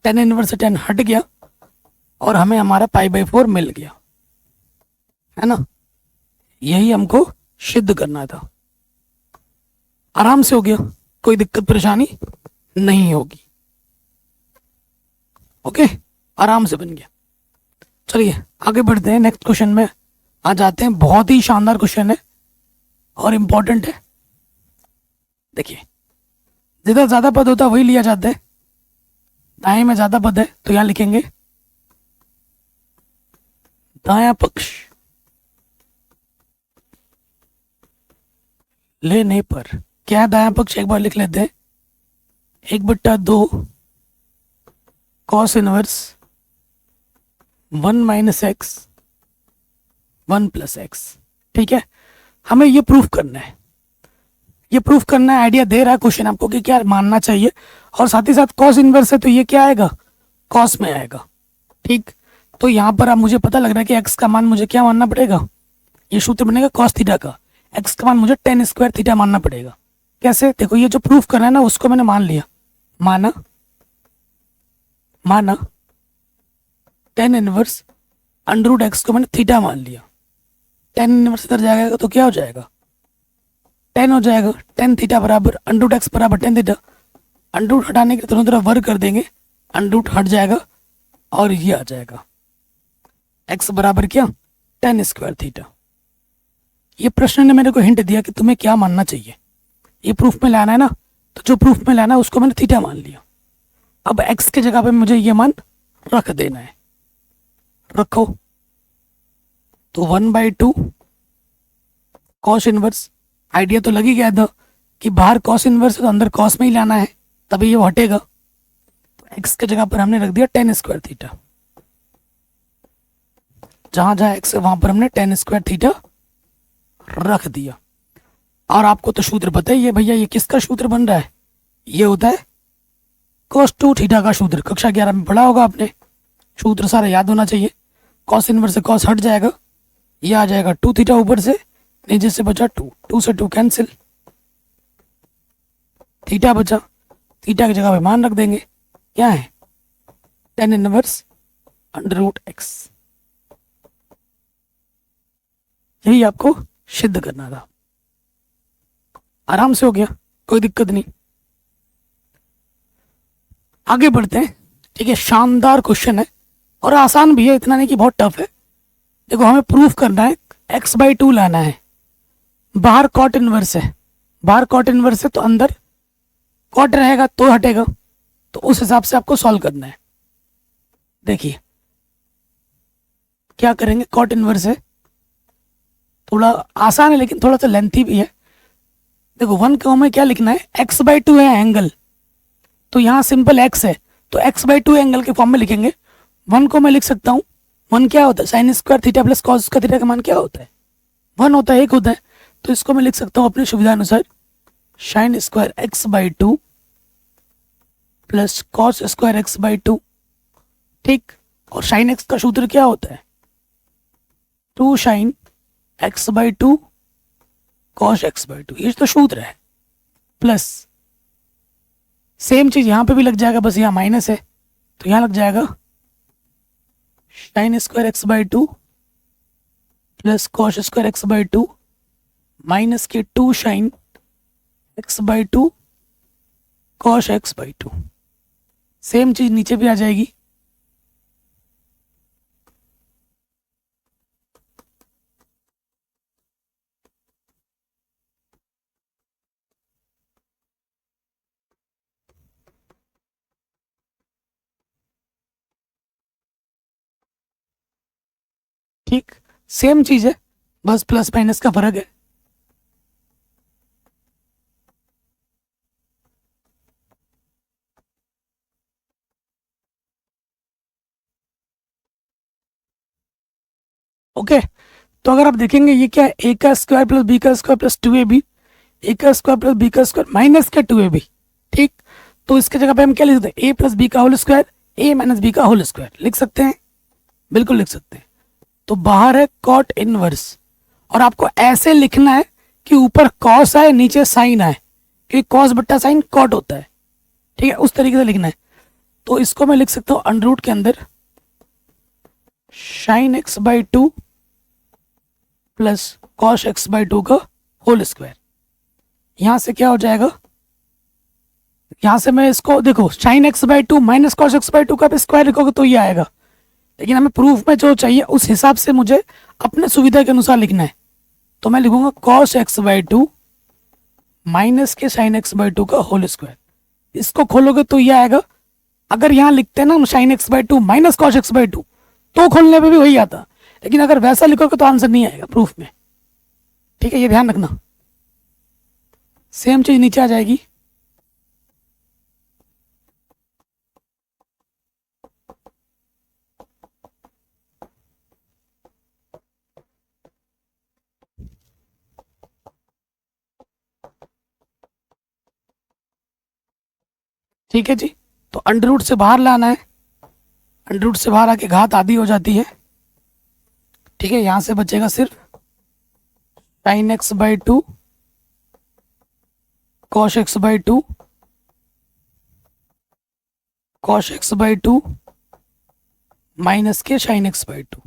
टेन इनवर्स से 10 हट गया और हमें हमारा पाई बाई 4 मिल गया, है ना। यही हमको सिद्ध करना था। आराम से हो गया, कोई दिक्कत परेशानी नहीं होगी, ओके, आराम से बन गया। चलिए आगे बढ़ते हैं, नेक्स्ट क्वेश्चन में आ जाते हैं। बहुत ही शानदार क्वेश्चन है और इम्पोर्टेंट है। देखिए जिधर ज्यादा पद होता है वही लिया जाता है। दाएं में ज्यादा पद है तो यहां लिखेंगे दायां पक्ष लेने पर। क्या है दायां पक्ष, एक बार लिख लेते हैं, 1/2 कॉस इनवर्स 1 - x 1 + x, ठीक है। हमें ये प्रूफ करना है, ये प्रूफ करना है। आइडिया दे रहा है क्वेश्चन आपको कि क्या मानना चाहिए, और साथ ही साथ कॉस इनवर्स है तो ये क्या आएगा, कॉस में आएगा, ठीक। तो यहाँ पर अब मुझे पता लग रहा है कि एक्स का मान मुझे क्या मानना पड़ेगा, ये सूत्र बनेगा कॉस थीटा का, एक्स का मान मुझे tan स्क्वायर थीटा मानना पड़ेगा। कैसे, देखो ये जो प्रूफ करना है ना उसको मैंने मान लिया, माना tan इनवर्स √x को मैंने थीटा मान लिया। tan इनवर्स इधर जाएगा तो क्या हो जाएगा, tan हो जाएगा। tan थीटा बराबर √x बराबर tan थीटा, √ हटाने के दोनों तरफ वर्ग कर देंगे, √ हट जाएगा और ये आ जाएगा x बराबर क्या, tan स्क्वायर थीटा। ये प्रश्न ने मेरे को हिंट दिया कि तुम्हें क्या मानना चाहिए, ये प्रूफ में लाना है ना, तो जो प्रूफ में लाना है उसको मैंने थीटा मान लिया। अब x की जगह पे मुझे ये मान रख देना है, रखो। तो 1/2 कॉस इनवर्स, आइडिया तो लग ही गया था कि बाहर कॉस इनवर्स है तो अंदर कॉस में ही लाना है, तभी ये हटेगा। तो x की जगह पर हमने रख दिया tan स्क्वायर थीटा, जहां जहां x है वहां पर हमने tan स्क्वायर थीटा रख दिया। और आपको तो सूत्र पता ही है भैया, ये किसका सूत्र बन रहा है, ये होता है cos 2 थीटा का सूत्र। कक्षा 11 में पढ़ा होगा आपने, सूत्र सारा याद होना चाहिए। cos इनवर्स से cos हट जाएगा, ये आ जाएगा 2 थीटा ऊपर से, नीचे से बचा 2, 2 से 2 कैंसिल, थीटा बचा, थीटा की जगह पे मान रख देंगे, क्या है tan इनवर्स √x। यही आपको सिद्ध करना था, आराम से हो गया, कोई दिक्कत नहीं। आगे बढ़ते हैं, ठीक है। शानदार क्वेश्चन है और आसान भी है, इतना नहीं कि बहुत टफ है, देखो हमें प्रूफ करना है, x/2 लाना है, बाहर कॉट इनवर्स है, बाहर कॉट इनवर्स है तो अंदर कॉट रहेगा तो हटेगा, तो उस हिसाब से आपको सॉल्व करना है। देखिए क्या करेंगे, कॉट इनवर्स है, थोड़ा आसान है लेकिन थोड़ा सा लेंथी भी है। देखो 1 को हमें क्या लिखना है, x/2 है एंगल, तो यहाँ सिंपल x है तो x/2 एंगल के फॉर्म में लिखेंगे। 1 को मैं लिख सकता हूँ, 1 क्या होता है, sine square theta plus cos square theta का मान क्या होता है, 1 होता है, 1 होता है। तो इसको मैं लिख सकता हूँ अपनी सुविधा अनुसार, sine square x/2 plus cos square x/2, ठीक। और साइन x का सूत्र क्या होता है, 2 साइन x/2 कॉस x/2, ये तो सूत्र है। प्लस सेम चीज यहां पे भी लग जाएगा, बस यहाँ माइनस है तो यहां लग जाएगा sine square x/2 plus cos square x/2 minus के 2 sine x/2 cos x/2। Same चीज नीचे भी आ जाएगी, ठीक। सेम चीज है, बस प्लस माइनस का फर्क है। ओके तो अगर आप देखेंगे ये क्या है, ए का स्क्वायर प्लस बी का स्क्वायर प्लस 2ab, ए का स्क्वायर प्लस बी का स्क्वायर माइनस का 2ab, ठीक। तो इसके जगह पे हम क्या लिख सकते हैं, ए प्लस बी का होल स्क्वायर, ए माइनस बी का होल स्क्वायर लिख सकते हैं, बिल्कुल लिख सकते हैं। तो बाहर है कॉट इनवर्स, और आपको ऐसे लिखना है कि ऊपर कॉस आए नीचे साइन आए, क्योंकि कॉस बट्टा साइन कॉट होता है, ठीक है, उस तरीके से लिखना है। तो इसको मैं लिख सकता हूँ अंडर रूट के अंदर sign x/2 plus cos x/2 का होल स्क्वायर। यहां से क्या हो जाएगा, यहां से मैं इसको देखो sign x/2 minus cos x/2 का स्क्वायर लिखोगे तो ये आएगा, लेकिन हमें प्रूफ में जो चाहिए उस हिसाब से मुझे अपने सुविधा के अनुसार लिखना है। तो मैं लिखूंगा कॉस x/2 माइनस के साइन x/2 का होल स्क्वायर। इसको खोलोगे तो ये आएगा। अगर यहाँ लिखते हैं ना sign x/2 minus cos x/2 तो खोलने पे भी वही आता, लेकिन अगर वैसा लिखोगे तो आंसर नहीं आएगा प्रूफ में, ठीक है, ये ध्यान रखना। सेम चीज नीचे आ जाएगी, ठीक है जी। तो अंडर रूट से बाहर लाना है, अंडर रूट से बाहर आके घात आधी हो जाती है, ठीक है। यहां से बचेगा सिर्फ sine x/2 cos x/2 cos x/2 minus के साइन x/2।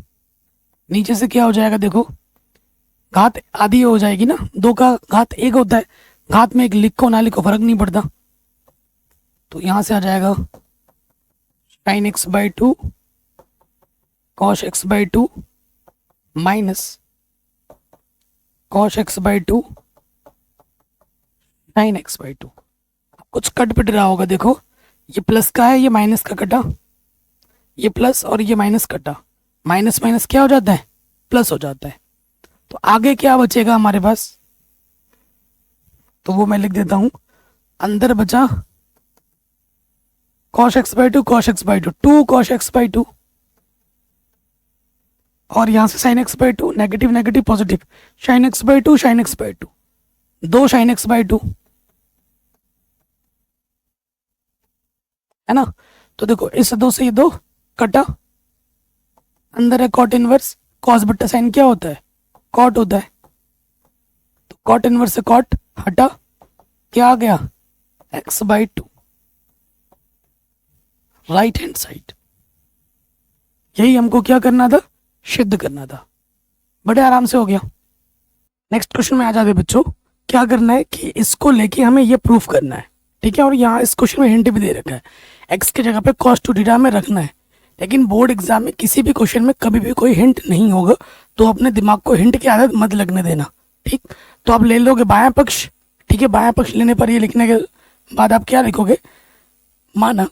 नीचे से क्या हो जाएगा, देखो घात आधी हो जाएगी ना, 2 का घात 1 होता है, घात में एक लिखो ना लिखो फर्क नहीं पड़ता। तो यहां से आ जाएगा sine x/2 cos x/2 minus cos x/2 sine x/2। कुछ कट पिट रहा होगा, देखो ये प्लस का है, ये माइनस का कटा, ये प्लस और ये माइनस कटा, माइनस माइनस क्या हो जाता है, प्लस हो जाता है। तो आगे क्या बचेगा हमारे पास, तो वो मैं लिख देता हूं, अंदर बचा cos x/2 cos x/2 2 cos x/2, और यहां से sine x/2 negative negative positive, sine x/2 sine x/2 2 sine x/2, है ना। तो देखो इस 2 से ये 2 कटा, अंदर है कॉट इनवर्स, कॉस बट्टा साइन क्या होता है, कॉट होता है। तो कॉट इनवर्स से कॉट हटा, क्या आ गया, x/2 राइट हैंड साइड। यही हमको क्या करना था, सिद्ध करना था, बड़े आराम से हो गया। नेक्स्ट क्वेश्चन में आ जाते बच्चों, क्या करना है कि इसको लेके हमें ये प्रूफ करना है, ठीक है। और यहाँ इस क्वेश्चन में हिंट भी दे रखा है, x की जगह पे cos 2 थीटा में रखना है, लेकिन बोर्ड एग्जाम में किसी भी क्वेश्चन में कभी भी कोई हिंट नहीं होगा, तो अपने दिमाग को हिंट की आदत मत लगने देना। ठीक, तो आप ले लोगे बायां पक्ष। ठीक है, बायां पक्ष लेने पर ये लिखने के बाद आप क्या लिखोगे, माना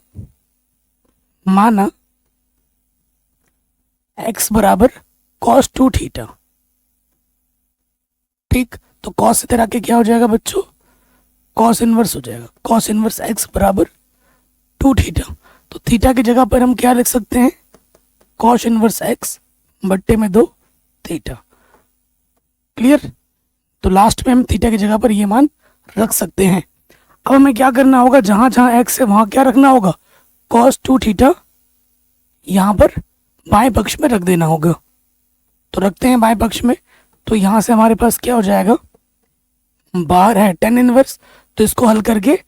x बराबर cos 2 थीटा। ठीक, तो cos से तेरा के क्या हो जाएगा बच्चों, cos इनवर्स हो जाएगा। cos इनवर्स x बराबर 2 थीटा। तो थीटा की जगह पर हम क्या लिख सकते हैं, cos इनवर्स x बट्टे में 2 थीटा। क्लियर, तो लास्ट में हम थीटा की जगह पर ये मान रख सकते हैं। अब हमें क्या करना होगा, जहां जहां x है वहां क्या रखना होगा, cos 2 थीटा यहां पर बाएं पक्ष में रख देना होगा। तो रखते हैं बाएं पक्ष में, तो यहां से हमारे पास क्या हो जाएगा, बाहर है tan इनवर्स, तो इसको हल करके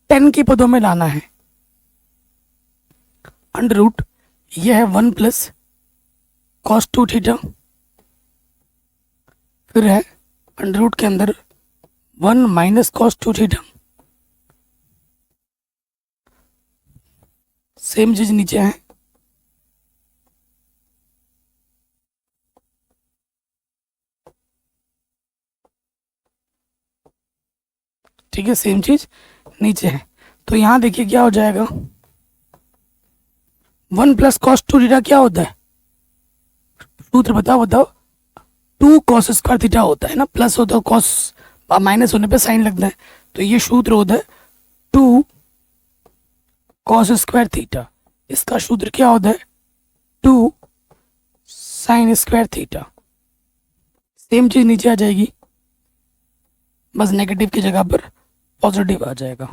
tan के पदों में लाना है। अंडर रूट ये है 1 प्लस cos 2 थीटा, फिर है अंडर रूट के अंदर 1 माइनस cos 2 थीटा, सेम चीज नीचे है। ठीक है, सेम चीज नीचे है। तो यहां देखिए क्या हो जाएगा, 1 प्लस cos 2 थीटा क्या होता है, सूत्र बताओ 2 cos स्क्वायर थीटा होता है ना, प्लस होता है cos, माइनस होने पे साइन लगता है, तो ये सूत्र होता है 2 cos स्क्वायर थीटा। इसका सूत्र क्या होता है, 2 साइन स्क्वायर थीटा। सेम चीज नीचे आ जाएगी, बस नेगेटिव की जगह पर पॉजिटिव आ जाएगा।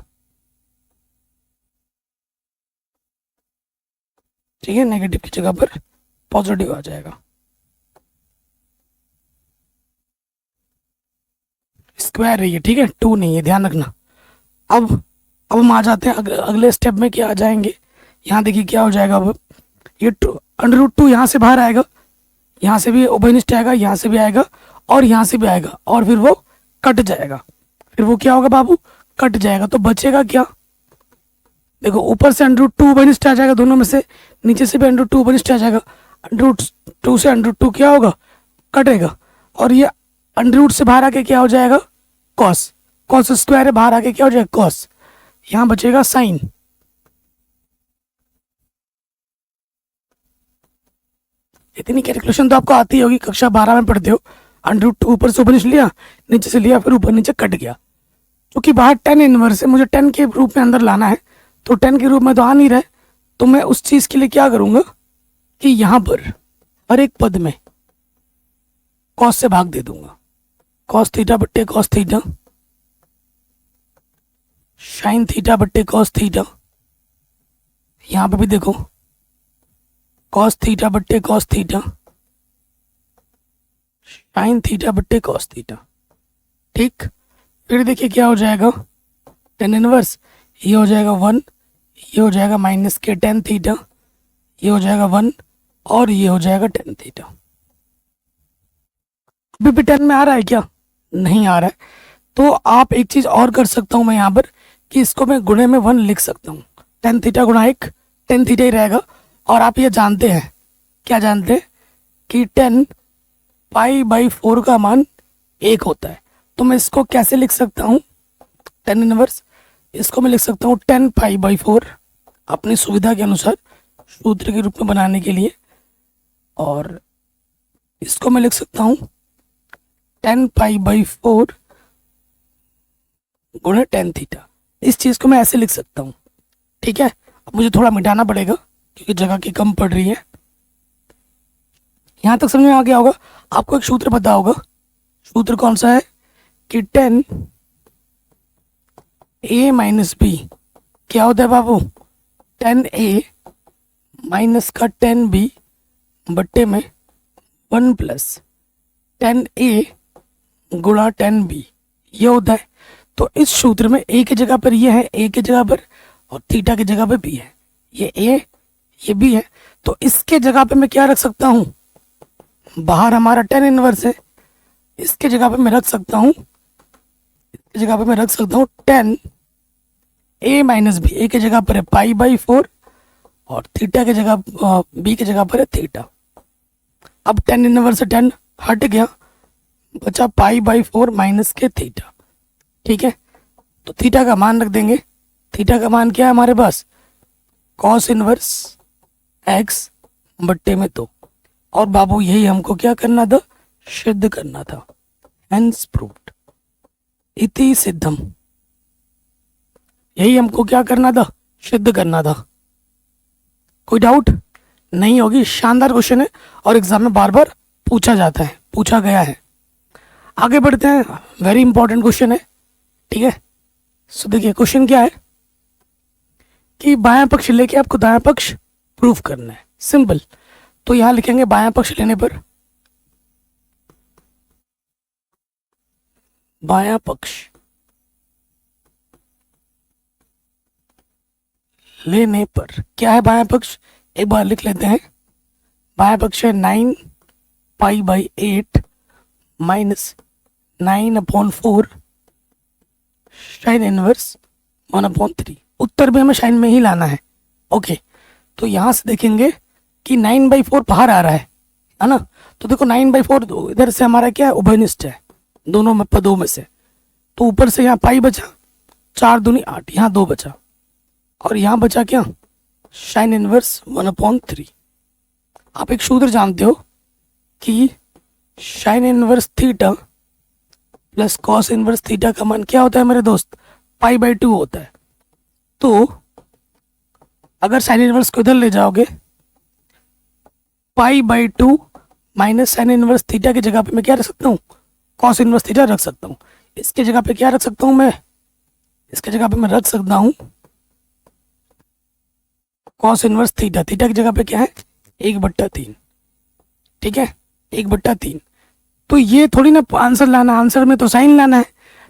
ठीक है, नेगेटिव की जगह पर पॉजिटिव आ जाएगा। स्क्वायर है ये, ठीक है, 2 नहीं है, ध्यान रखना। अब हम आ जाते हैं अगले स्टेप में, क्या आ जाएंगे, यहाँ देखिए क्या हो जाएगा। अब ये अंडर रूट 2 यहाँ से बाहर आएगा, यहाँ से भी उभयनिष्ठ आएगा, यहाँ से भी आएगा और यहाँ से भी आएगा, और फिर वो कट जाएगा। फिर वो क्या होगा बाबू, कट जाएगा। तो बचेगा क्या, देखो ऊपर से अंडर रूट 2 उभयनिष्ठ आ जाएगा दोनों में से, नीचे से भी अंडर रूट 2 उभयनिष्ठ आ जाएगा। अंडर रूट 2 से अंडर रूट 2 क्या होगा, कटेगा, और ये अंडर रूट से बाहर आके क्या हो जाएगा, कॉस। कॉस स्क्वायर है, बाहर आके क्या हो जाएगा, कॉस। यहाँ बचेगा साइन। इतनी कैलकुलेशन तो आपको आती होगी, कक्षा 12 में पढ़ते हो। अंडर रूट 2 ऊपर से उभयनिष्ठ लिया, नीचे से लिया, फिर ऊपर नीचे कट गया। क्योंकि बाहर tan इनवर्स है, मुझे tan के रूप में अंदर लाना है, तो tan के रूप में तो आ नहीं रहा है, तो मैं उस चीज के लिए क्या करूंगा कि यहां पर हर एक पद में cos से भाग दे दूंगा। cos थीटा बट्टे cos थीटा, sin थीटा बट्टे cos थीटा, यहां पे भी देखो cos थीटा बट्टे cos थीटा, sin थीटा बट्टे cos थीटा। ठीक, फिर देखिए क्या हो जाएगा, tan इनवर्स ये हो जाएगा 1, ये हो जाएगा माइनस के tan थीटा, ये हो जाएगा 1 और ये हो जाएगा tan थीटा। अभी भी tan में आ रहा है क्या, नहीं आ रहा है, तो आप एक चीज और कर सकता हूं मैं यहाँ पर, कि इसको मैं गुणे में 1 लिख सकता हूँ। tan थीटा गुणा 1 tan थीटा ही रहेगा। और आप ये जानते हैं, क्या जानते हैं, कि tan पाई बाई 4 का मान 1 होता है। तो मैं इसको कैसे लिख सकता हूँ, tan इनवर्स, इसको मैं लिख सकता हूँ tan पाई बाई 4 अपनी सुविधा के अनुसार सूत्र के रूप में बनाने के लिए, और इसको मैं लिख सकता हूँ tan पाई बाई 4 गुणे tan थीटा। इस चीज को मैं ऐसे लिख सकता हूँ। ठीक है, अब मुझे थोड़ा मिटाना पड़ेगा क्योंकि जगह की कम पड़ रही है। यहां तक समझ में आ गया होगा। आपको एक सूत्र पता होगा, सूत्र कौन सा है, कि tan a माइनस बी क्या होता है बाबू, tan a माइनस का tan b बट्टे में 1 प्लस tan a गुणा tan b, ये होता है। तो इस सूत्र में a की जगह पर ये है, a की जगह पर, और थीटा की जगह पर b है। ये a ये b है, तो इसके जगह पे मैं क्या रख सकता हूँ, बाहर हमारा tan इनवर्स है, इसके जगह पे मैं रख सकता हूँ, इसके जगह पे मैं रख सकता हूँ tan a minus b. a की जगह पर है पाई बाई 4 और थीटा की जगह बी की जगह पर है थीटा। अब टेन इनवर्स से टेन हट गया, बचा पाई बाई 4 माइनस के थीटा। ठीक है, तो थीटा का मान रख देंगे। थीटा का मान क्या है हमारे पास, कॉस इनवर्स एक्स बट्टे में 2। और बाबू यही हमको क्या करना था, सिद्ध करना था। हेंस प्रूव्ड, इति सिद्धम, यही हमको क्या करना था, सिद्ध करना था। कोई डाउट नहीं होगी, शानदार क्वेश्चन है और एग्जाम में बार बार पूछा जाता है, पूछा गया है। आगे बढ़ते हैं, वेरी इंपॉर्टेंट क्वेश्चन है। ठीक है, सो देखिए क्वेश्चन क्या है कि बायां पक्ष लेके आपको दायां पक्ष प्रूफ करना है। सिंपल, तो यहां लिखेंगे बायां पक्ष लेने पर, बायां पक्ष लेने पर क्या है बायां पक्ष, एक बार लिख लेते हैं। बायां पक्ष है 9 pi by 8 minus 9/4 sine inverse 1/3। उत्तर भी हमें साइन में ही लाना है। ओके, तो यहां से देखेंगे कि 9/4 बाहर आ रहा है ना। तो देखो 9/4 इधर से हमारा क्या है, उभयनिष्ठ है दोनों में पदों में से। तो ऊपर से यहाँ पाई बचा, 4 दूनी 8, यहाँ 2 बचा, और यहाँ बचा क्या, साइन इनवर्स 1/3। आप एक सूत्र जानते हो कि sine inverse theta plus cos inverse theta का मान क्या होता है मेरे दोस्त, पाई बाई 2 होता है। तो अगर साइन इनवर्स को इधर ले जाओगे, pi by 2 minus sine inverse theta की जगह पे मैं क्या रख सकता हूँ, कॉस इनवर्स थीटा रख सकता हूँ। इसके जगह पे क्या रख सकता हूँ मैं, इसके जगह पे मैं रख सकता हूँ कॉस इनवर्स थीटा। थीटा की जगह पे क्या है, 1/3। ठीक है, 1/3। तो ये थोड़ी ना आंसर लाना, आंसर में तो साइन लाना है।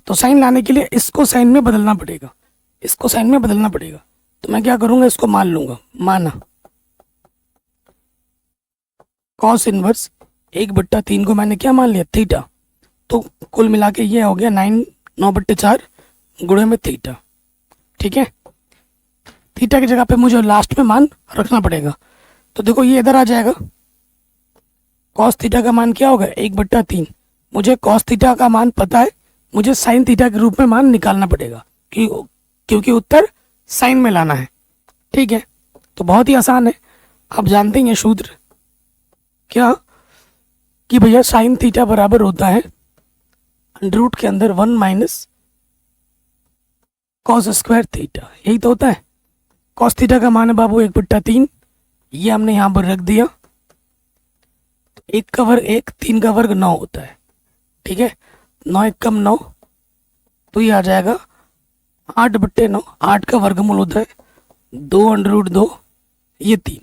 तो साइन लाने के लिए इसको साइन में बदलना पड़ेगा, इसको साइन में बदलना पड़ेगा। तो मैं क्या करूंगा, इसको मान लूंगा, माना कॉस इनवर्स 1/3 को मैंने क्या मान लिया, थीटा। तो कुल मिला के ये हो गया 9/4 गुणे में थीटा। ठीक है, थीटा की जगह पे मुझे लास्ट में मान रखना पड़ेगा। तो देखो ये इधर आ जाएगा, कॉस थीटा का मान क्या होगा, 1/3। मुझे कॉस थीटा का मान पता है, मुझे साइन थीटा के रूप में मान निकालना पड़ेगा क्योंकि उत्तर साइन में लाना है। ठीक है, तो बहुत ही आसान है, आप जानते हैं ये सूत्र क्या, कि भैया साइन थीटा बराबर होता है रूट के अंदर 1 माइनस कॉस स्क्वायर थीटा। यही तो होता है। कॉस थीटा का मान है बाबू 1/3, ये हमने यहाँ पर रख दिया। 1 का वर्ग 1, 3 का वर्ग 9 होता है। ठीक है, 9 1 कम 9, तो ये आ जाएगा 8/9। 8 का वर्गमूल होता है 2√2, ये 3,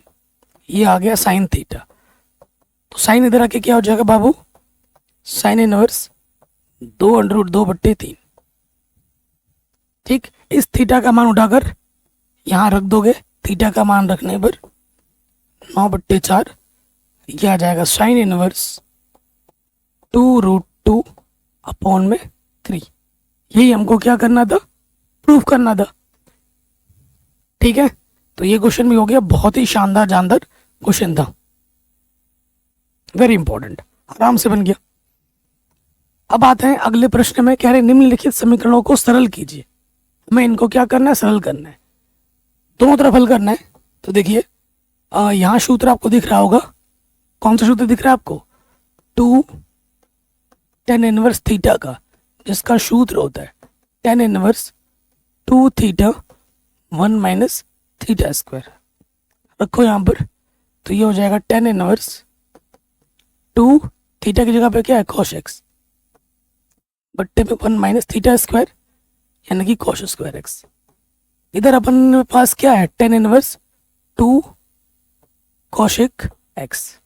ये आ गया साइन थीटा। तो साइन इधर आके क्या हो जाएगा बाबू, साइन इनवर्स 2√2/3। ठीक, इस थीटा का मान उठाकर यहाँ रख दोगे, थीटा का मान रखने पर 9/4, ये आ जाएगा साइन इनवर्स 2√2/3। यही हमको क्या करना था, प्रूफ करना था। ठीक है, तो ये क्वेश्चन भी हो गया, बहुत ही शानदार जानदार क्वेश्चन था, वेरी इंपॉर्टेंट, आराम से बन गया। अब आते हैं अगले प्रश्न में, कह रहे निम्नलिखित समीकरणों को सरल कीजिए। हमें इनको क्या करना है, सरल करना है, दोनों तरफ हल करना है। तो देखिए यहाँ सूत्र आपको दिख रहा होगा, कौन सा सूत्र दिख रहा है आपको, 2 tan इनवर्स थीटा का, जिसका सूत्र होता है tan inverse 2 theta 1 minus theta square. रखो यहाँ पर, तो ये हो जाएगा tan इनवर्स 2 थीटा की जगह पे क्या है, cos x बट्टे पे 1 माइनस थीटा स्क्वायर, यानी कि cos स्क्वायर x। इधर अपन पास क्या है, tan इनवर्स 2 cosec x।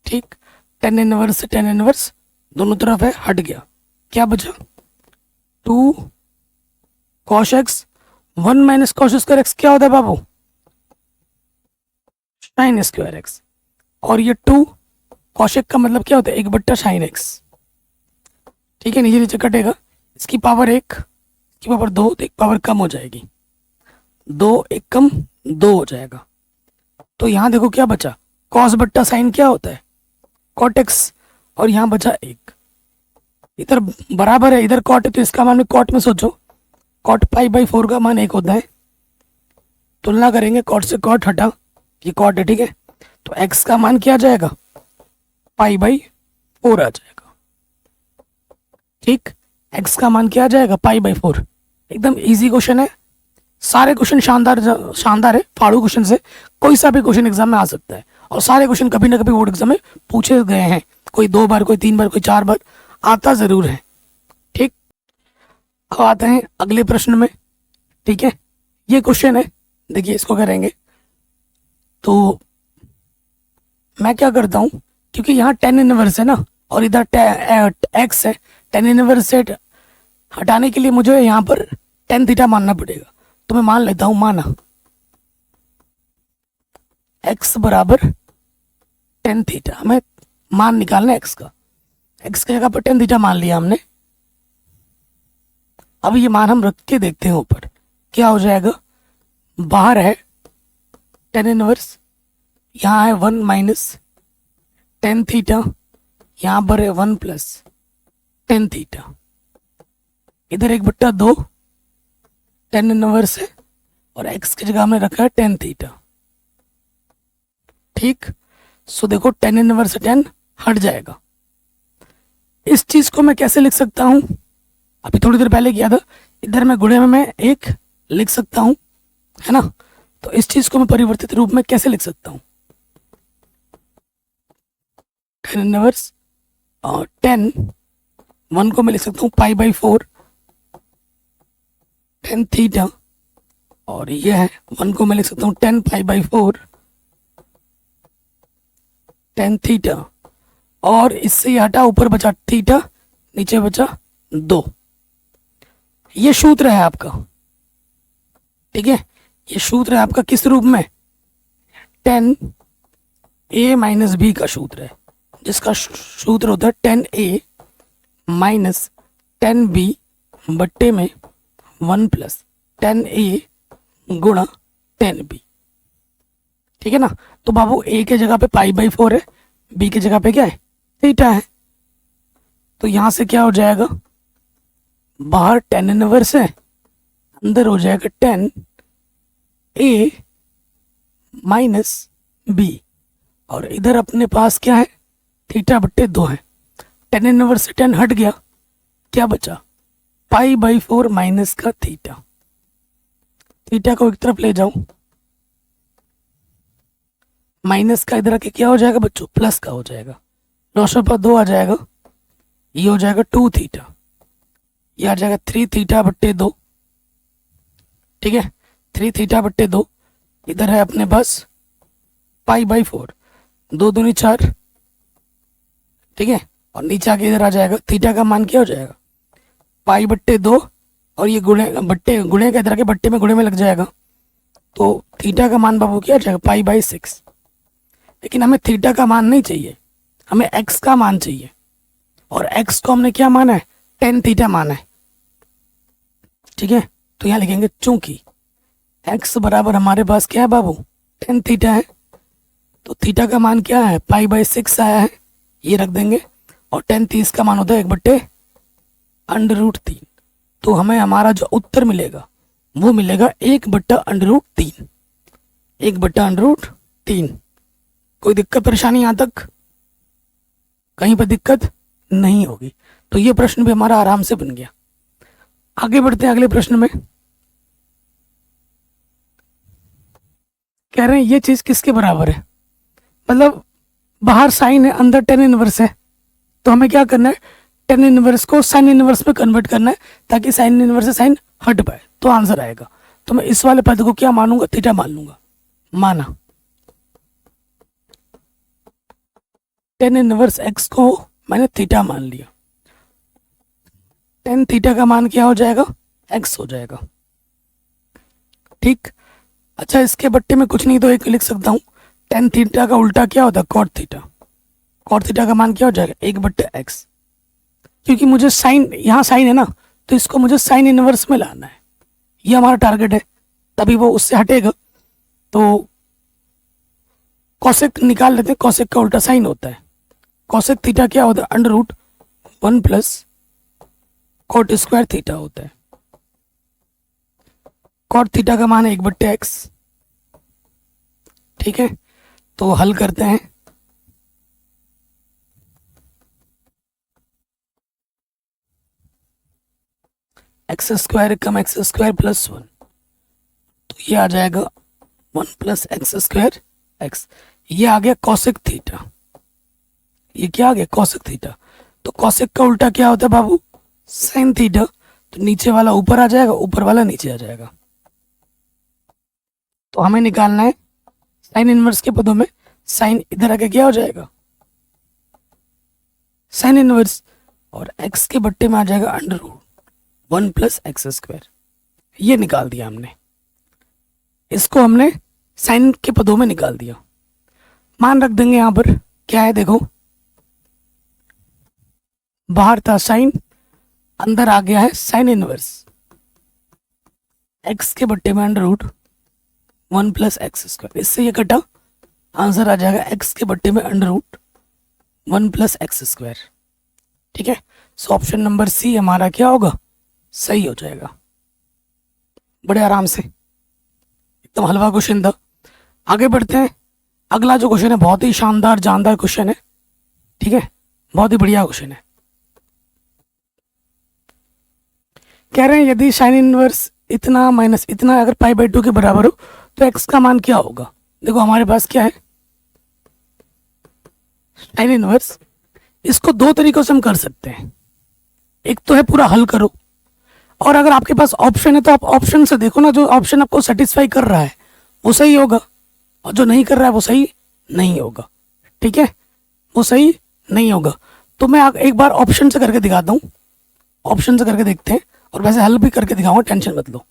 ठीक, tan इनवर्स से tan इनवर्स दोनों तरफ है, हट गया, क्या बचा 2 cos x 1 minus cos square x क्या होता है बाबू, sin स्क्वायर x। और ये 2 cosec का मतलब क्या होता है, 1/sin x। ठीक है, नीचे नीचे कटेगा, इसकी पावर 1, इसकी पावर 2, तो एक पावर कम हो जाएगी, 2 1 कम 2 हो जाएगा। तो यहाँ देखो क्या बचा, कॉस बट्टा साइन क्या होता है, कॉट एक्स, और यहाँ बचा एक, इधर बराबर है, इधर कॉट है तो इसका मान भी कॉट में सोचो, कॉट पाई बाई 4 का मान 1 होता है। तुलना करेंगे, कॉट से कॉट हटा, ये कॉट है, ठीक है, तो एक्स का मान क्या आ जाएगा, पाई बाई 4 आ जाएगा। ठीक, एक्स का मान क्या आ जाएगा, पाई बाई 4। एकदम इजी क्वेश्चन है, सारे क्वेश्चन शानदार शानदार है, फाड़ू क्वेश्चन से कोई सा भी क्वेश्चन एग्जाम में आ सकता है, और सारे क्वेश्चन कभी ना कभी बोर्ड एग्जाम में पूछे गए हैं, कोई 2 बार, कोई 3 बार, कोई 4 बार, आता जरूर है। ठीक, अब आते हैं अगले प्रश्न में। ठीक है, ये क्वेश्चन है, देखिए इसको करेंगे तो मैं क्या करता हूँ, क्योंकि यहाँ टेन इनवर्स है ना, और इधर एक्स है, टेन इनवर्स से हटाने के लिए मुझे यहाँ पर टेन थीटा मानना पड़ेगा। तो मैं मान लेता हूँ, माना x बराबर टेन थीटा, हमें मान निकालना है एक्स का, एक्स की जगह पर टेन थीटा मान लिया हमने। अब ये मान हम रख के देखते हैं ऊपर क्या हो जाएगा, बाहर है टेन इनवर्स, यहाँ है 1 माइनस टेन थीटा, यहाँ पर है 1 प्लस टेन थीटा, इधर 1/2 टेन इनवर्स है, और x की जगह हमने रखा है टेन थीटा। ठीक, सो देखो टेन इनवर्स से 10 हट जाएगा। इस चीज को मैं कैसे लिख सकता हूं, अभी थोड़ी देर पहले किया था, इधर मैं गुणे में मैं 1 लिख सकता हूं, है ना। तो इस चीज को मैं परिवर्तित रूप में कैसे लिख सकता हूं, टेन इनवर्स और 10, 1 को मैं लिख सकता हूँ पाई बाई 4 टेन थीटा, और ये है 1 को मैं लिख सकता हूँ 10 पाई बाई 4 टेन थीटा, और इससे ये हटा, ऊपर बचा थीटा, नीचे बचा 2। ये सूत्र है आपका, ठीक है, ये सूत्र है आपका किस रूप में, 10a माइनस बी का सूत्र है, जिसका सूत्र होता है 10a माइनस 10b बट्टे में 1 प्लस 10a गुणा 10b। ठीक है ना। तो बाबू a के जगह पे पाई बाई 4 है, b की जगह पे क्या है, थीटा है। तो यहां से क्या हो जाएगा, बाहर टेन इनवर्स है, अंदर हो जाएगा 10a माइनस b, और इधर अपने पास क्या है, थीटा बट्टे 2 है। टेन इनवर्स से 10 हट गया, क्या बचा, पाई बाई 4 माइनस का थीटा। थीटा को एक तरफ ले जाऊं, माइनस का इधर आके क्या हो जाएगा बच्चों, प्लस का हो जाएगा, 900 पर 2 आ जाएगा, ये हो जाएगा 2 थीटा, ये आ जाएगा 3 थीटा बट्टे 2। ठीक है, 3 थीटा बट्टे 2, इधर है अपने पास पाई बाई 4, 2 दूनी 4, ठीक है, और नीचे आके इधर आ जाएगा, थीटा का मान क्या हो जाएगा, पाई बट्टे 2, और ये गुणे का इधर आके बट्टे में गुणे में लग जाएगा, तो थीटा का मान बाबू क्या हो जाएगा, पाई बाई 6। लेकिन हमें थीटा का मान नहीं चाहिए, हमें एक्स का मान चाहिए, और एक्स को हमने क्या माना है, टेन थीटा माना है। ठीक है, तो यहाँ लिखेंगे चूंकि एक्स बराबर हमारे पास क्या है बाबू, टेन थीटा है, तो थीटा का मान क्या है, पाई बाई 6 आया है, ये रख देंगे, और 10 का मान होता है 1/√3। तो हमें हमारा जो उत्तर मिलेगा वो मिलेगा 1/√3, 1/√3। कोई दिक्कत परेशानी यहाँ तक, कहीं पर दिक्कत नहीं होगी। तो ये प्रश्न भी हमारा आराम से बन गया। आगे बढ़ते हैं अगले प्रश्न में। कह रहे हैं ये चीज किसके बराबर है, मतलब बाहर साइन है, अंदर टेन इनवर्स है, तो हमें क्या करना है, टेन इनवर्स को साइन इनवर्स में कन्वर्ट करना है, ताकि साइन इनवर्स से साइन हट पाए, तो आंसर आएगा। तो मैं इस वाले पद को क्या मानूंगा, थीटा मान लूंगा। माना टेन इनवर्स एक्स को मैंने थीटा मान लिया, टेन थीटा का मान क्या हो जाएगा, एक्स हो जाएगा। ठीक, अच्छा इसके बट्टे में कुछ नहीं तो एक लिख सकता हूँ, टेन थीटा का उल्टा क्या होता है, कॉट थीटा। कॉट थीटा का मान क्या हो जाएगा, 1/x, क्योंकि मुझे साइन, यहाँ साइन है ना, तो इसको मुझे साइन इनवर्स में लाना है, ये हमारा टारगेट है, तभी वो उससे हटेगा। तो कॉसेक निकाल लेते हैं, कॉसेक का उल्टा साइन होता है। कॉसेक थीटा क्या होता है? Under root 1 plus cot square theta होता है। कॉट थीटा का मान है 1/x। ठीक है, तो हल करते हैं। एक्स स्क्वायर कम एक्स स्क्वायर प्लस 1, तो ये आ जाएगा 1 प्लस एक्स स्क्वायर एक्स। ये आ गया कॉसेक थीटा। ये क्या आ गया? Cosec theta. तो कॉसेक का उल्टा क्या होता है बाबू? Sine theta. तो नीचे वाला ऊपर आ जाएगा, ऊपर वाला नीचे आ जाएगा। तो हमें निकालना है साइन इनवर्स के पदों में साइन इधर आके क्या हो जाएगा? Sine inverse. और एक्स के बट्टे में आ जाएगा under root 1 plus x square. ये निकाल दिया हमने, इसको हमने साइन के पदों में निकाल दिया। मान रख देंगे यहां पर। क्या है देखो, बाहर था साइन, अंदर आ गया है साइन इनवर्स। एक्स के बट्टे में under root 1 plus x square. इससे ये कटा, आंसर आ जाएगा एक्स के बट्टे में under root 1 plus x square. ठीक है, सो ऑप्शन नंबर सी हमारा क्या होगा? सही हो जाएगा। बड़े आराम से, एकदम हलवा क्वेश्चन था। आगे बढ़ते हैं। अगला जो क्वेश्चन है बहुत ही शानदार जानदार क्वेश्चन है। ठीक है, बहुत ही बढ़िया क्वेश्चन है। कह रहे हैं यदि साइन इनवर्स इतना माइनस इतना अगर π/2 के बराबर हो तो एक्स का मान क्या होगा? देखो हमारे पास क्या है, साइन इनवर्स। इसको दो तरीकों से हम कर सकते हैं। एक तो है पूरा हल करो, और अगर आपके पास ऑप्शन है तो आप ऑप्शन से देखो ना, जो ऑप्शन आपको सेटिस्फाई कर रहा है वो सही होगा, और जो नहीं कर रहा है वो सही नहीं होगा। ठीक है, वो सही नहीं होगा। तो मैं एक बार ऑप्शन से करके दिखाता हूँ। ऑप्शन से करके देखते हैं, और वैसे हल भी करके दिखाऊंगा, टेंशन मत लो।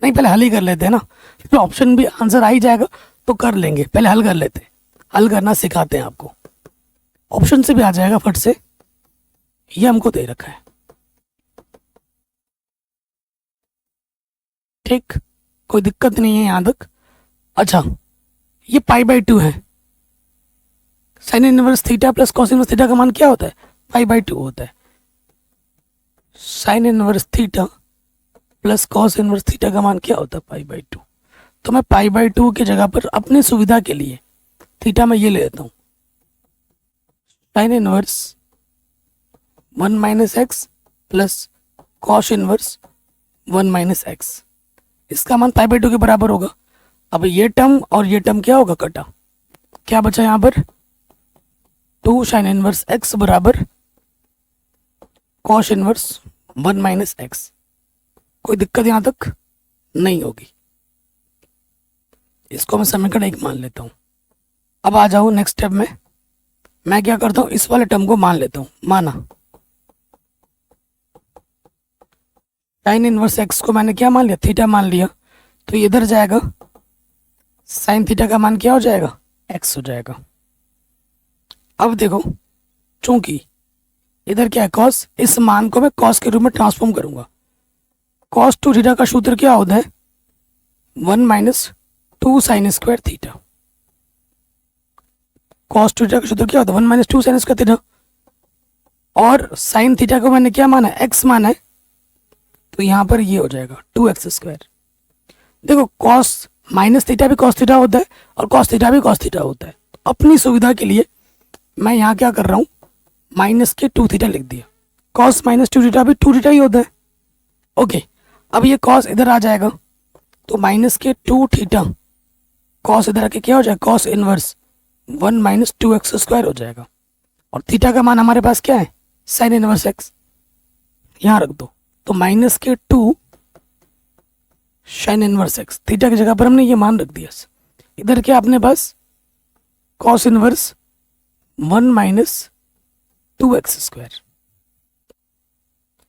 नहीं, पहले हल ही कर लेते हैं ना, फिर ऑप्शन भी आंसर आ ही जाएगा तो कर लेंगे। पहले हल कर लेते हैं, हल करना सिखाते हैं आपको। ऑप्शन से भी आ जाएगा फट से, ये हमको दे रखा है। ठीक, कोई दिक्कत नहीं है यहां तक। अच्छा, ये π/2 है। Sine inverse theta plus cos inverse theta का मान क्या होता है? π/2 होता है। Sine inverse theta plus cos inverse theta का मान क्या होता है? π/2। तो मैं π/2 की जगह पर अपनी सुविधा के लिए थीटा में ये ले लेता हूँ, sine inverse 1 minus x plus cos inverse 1 minus x. इसका मान π/2 के बराबर होगा। अब ये टर्म और ये टर्म क्या होगा? कटा। क्या बचा यहाँ पर? 2 साइन इनवर्स एक्स बराबर कॉस इनवर्स 1 माइनस एक्स। कोई दिक्कत यहाँ तक नहीं होगी। इसको मैं समीकरण 1 मान लेता हूँ। अब आ जाओ नेक्स्ट स्टेप में। मैं क्या करता हूँ, इस वाले टर्म को मान लेता हूँ। माना साइन इनवर्स एक्स को मैंने क्या मान लिया? थीटा मान लिया। तो इधर जाएगा, साइन थीटा का मान क्या हो जाएगा? एक्स हो जाएगा। अब देखो, चूंकि इधर क्या है कॉस, इस मान को मैं कॉस के रूप में ट्रांसफॉर्म करूंगा। कॉस 2 थीटा का सूत्र क्या होता है? 1 minus 2 sine square theta. Cos 2 theta का सूत्र क्या होता है? 1 माइनस 2 साइन स्क्वायर थीटा। और साइन थीटा को मैंने क्या माना है? एक्स माना है। तो यहां पर ये हो जाएगा 2x स्क्वायर। देखो, कॉस माइनस थीटा भी कॉस थीटा होता है और कॉस थीटा भी कॉस थीटा होता है। तो अपनी सुविधा के लिए मैं यहाँ क्या कर रहा हूँ, माइनस के 2 थीटा लिख दिया। कॉस माइनस 2 थीटा भी 2 थीटा ही होता है। ओके, अब ये कॉस इधर आ जाएगा, तो माइनस के 2 थीटा कॉस इधर आके क्या हो जाएगा? Cos inverse 1 minus 2x square हो जाएगा। और थीटा का मान हमारे पास क्या है? Sign inverse x. यहाँ रख दो, तो माइनस के 2 साइन इनवर्स एक्स। थीटा की जगह पर हमने ये मान रख दिया। इधर क्या अपने पास? Cos inverse 1 minus 2x square.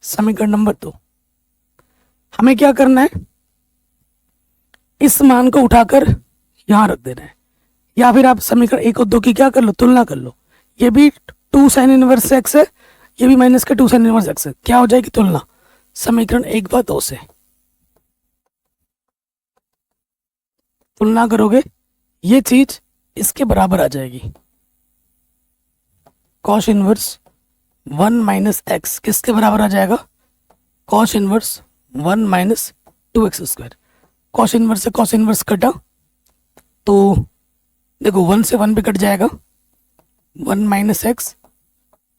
समीकरण नंबर 2। हमें क्या करना है? इस मान को उठाकर यहां रख देना है, या फिर आप समीकरण 1 और 2 की क्या कर लो? तुलना कर लो। ये भी 2 साइन इनवर्स एक्स है, ये भी माइनस के 2 साइन इनवर्स एक्स है। क्या हो जाएगी तुलना? समीकरण 1 व 2 से तुलना करोगे, ये चीज इसके बराबर आ जाएगी कॉस इनवर्स 1 माइनस एक्स, किसके बराबर आ जाएगा, cos inverse 1 minus 2x square. Cos inverse से कॉस इनवर्स कटा तो देखो 1 से 1 भी कट जाएगा, 1 माइनस एक्स,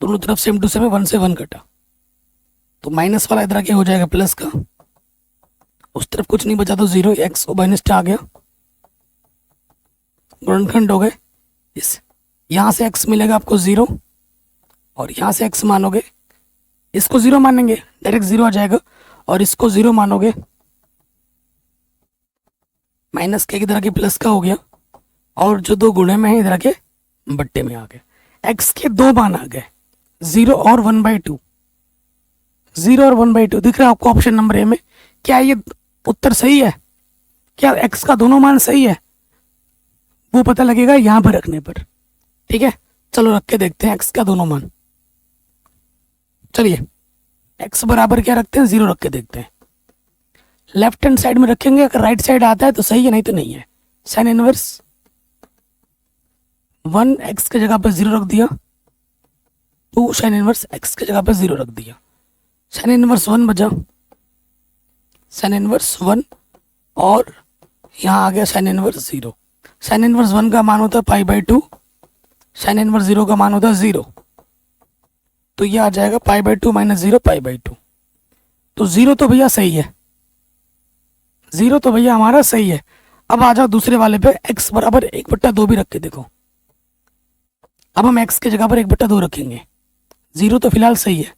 दोनों तरफ सेम टू सेम है, 1 से 1 कटा तो माइनस वाला इधर क्या हो जाएगा प्लस का, उस तरफ कुछ नहीं बचा तो 0, एक्स माइनस आ गया, गुणनखंड हो गए। इस यहाँ से x मिलेगा आपको 0 और यहाँ से x मानोगे, इसको 0 मानेंगे डायरेक्ट 0 आ जाएगा, और इसको 0 मानोगे माइनस के इधर के प्लस का हो गया, और जो दो गुणे में है इधर के बट्टे में आ गए। x के दो मान आ गए, 0 और 1/2, 0 और 1/2 दिख रहा है आपको ऑप्शन नंबर ए में। क्या ये उत्तर सही है, क्या x का दोनों मान सही है, वो पता लगेगा यहाँ पर रखने पर। ठीक है, चलो रख के देखते हैं x का दोनों मान। चलिए x बराबर क्या रखते हैं, 0 रख के देखते हैं। लेफ्ट हैंड साइड में रखेंगे, अगर राइट साइड आता है तो सही है, नहीं तो नहीं है। साइन इनवर्स 1 x के जगह पर 0 रख दिया, 2 साइन इनवर्स x के जगह पर 0 रख दिया, साइन इनवर्स 1 बचा, साइन इनवर्स 1 और यहाँ आ गया साइन इनवर्स 0। साइन इनवर्स 1 का मान होता है π/2, साइन इनवर्स 0 का मान होता है 0, तो ये आ जाएगा π/2 माइनस 0 π/2। तो 0 तो भैया सही है, 0 तो भैया हमारा सही है। अब आ जाओ दूसरे वाले पे, x बराबर 1/2 भी रख के देखो। अब हम x की जगह पर 1/2 रखेंगे, 0 तो फिलहाल सही है,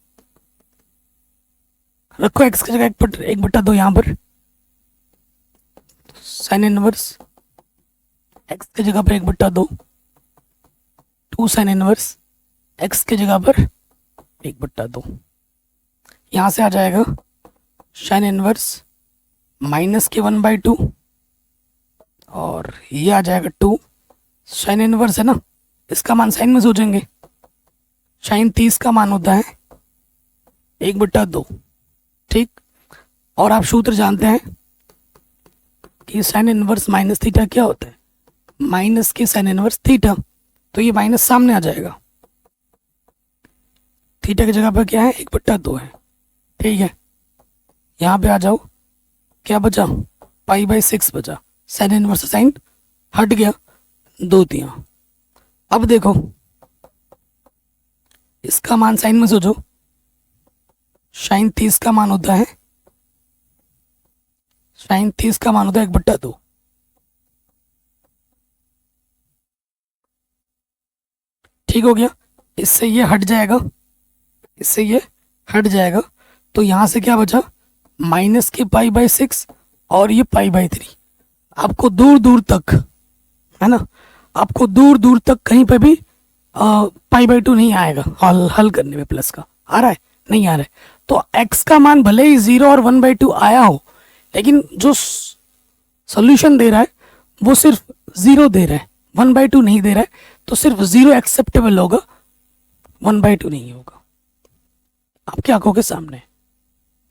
रखो x की जगह 1/2 यहाँ पर। साइन इनवर्स x की जगह पर 1/2, 2 साइन इनवर्स x की जगह पर 1/2, यहाँ से आ जाएगा साइन इनवर्स माइनस के 1/2 और ये आ जाएगा 2 साइन इनवर्स है ना, इसका मान साइन में सोचेंगे, साइन 30 का मान होता है 1/2। ठीक, और आप सूत्र जानते हैं कि साइन इनवर्स माइनस थीटा क्या होता है, माइनस के साइन इनवर्स थीटा, तो ये माइनस सामने आ जाएगा, थीटा की जगह पर क्या है 1/2 है। ठीक है, यहाँ पे आ जाओ, क्या बचा π/6 बचा, साइन इनवर्स साइन हट गया, 2 तिया। अब देखो इसका मान साइन में सोचो, साइन 30 का मान होता है, साइन 30 का मान होता है 1/2। ठीक हो गया, इससे ये हट जाएगा, इससे ये हट जाएगा, तो यहां से क्या बचा माइनस के π/6 और ये π/3। आपको दूर दूर तक है ना, आपको दूर दूर तक कहीं पे भी π/2 नहीं आएगा, हल करने में प्लस का आ रहा है, नहीं आ रहा है। तो x का मान भले ही 0 और 1/2 आया हो, लेकिन जो सॉल्यूशन दे रहा है वो सिर्फ 0 दे रहा है, 1/2 नहीं दे रहा है, तो सिर्फ 0 एक्सेप्टेबल होगा, 1/2 नहीं होगा, आपकी आंखों के सामने।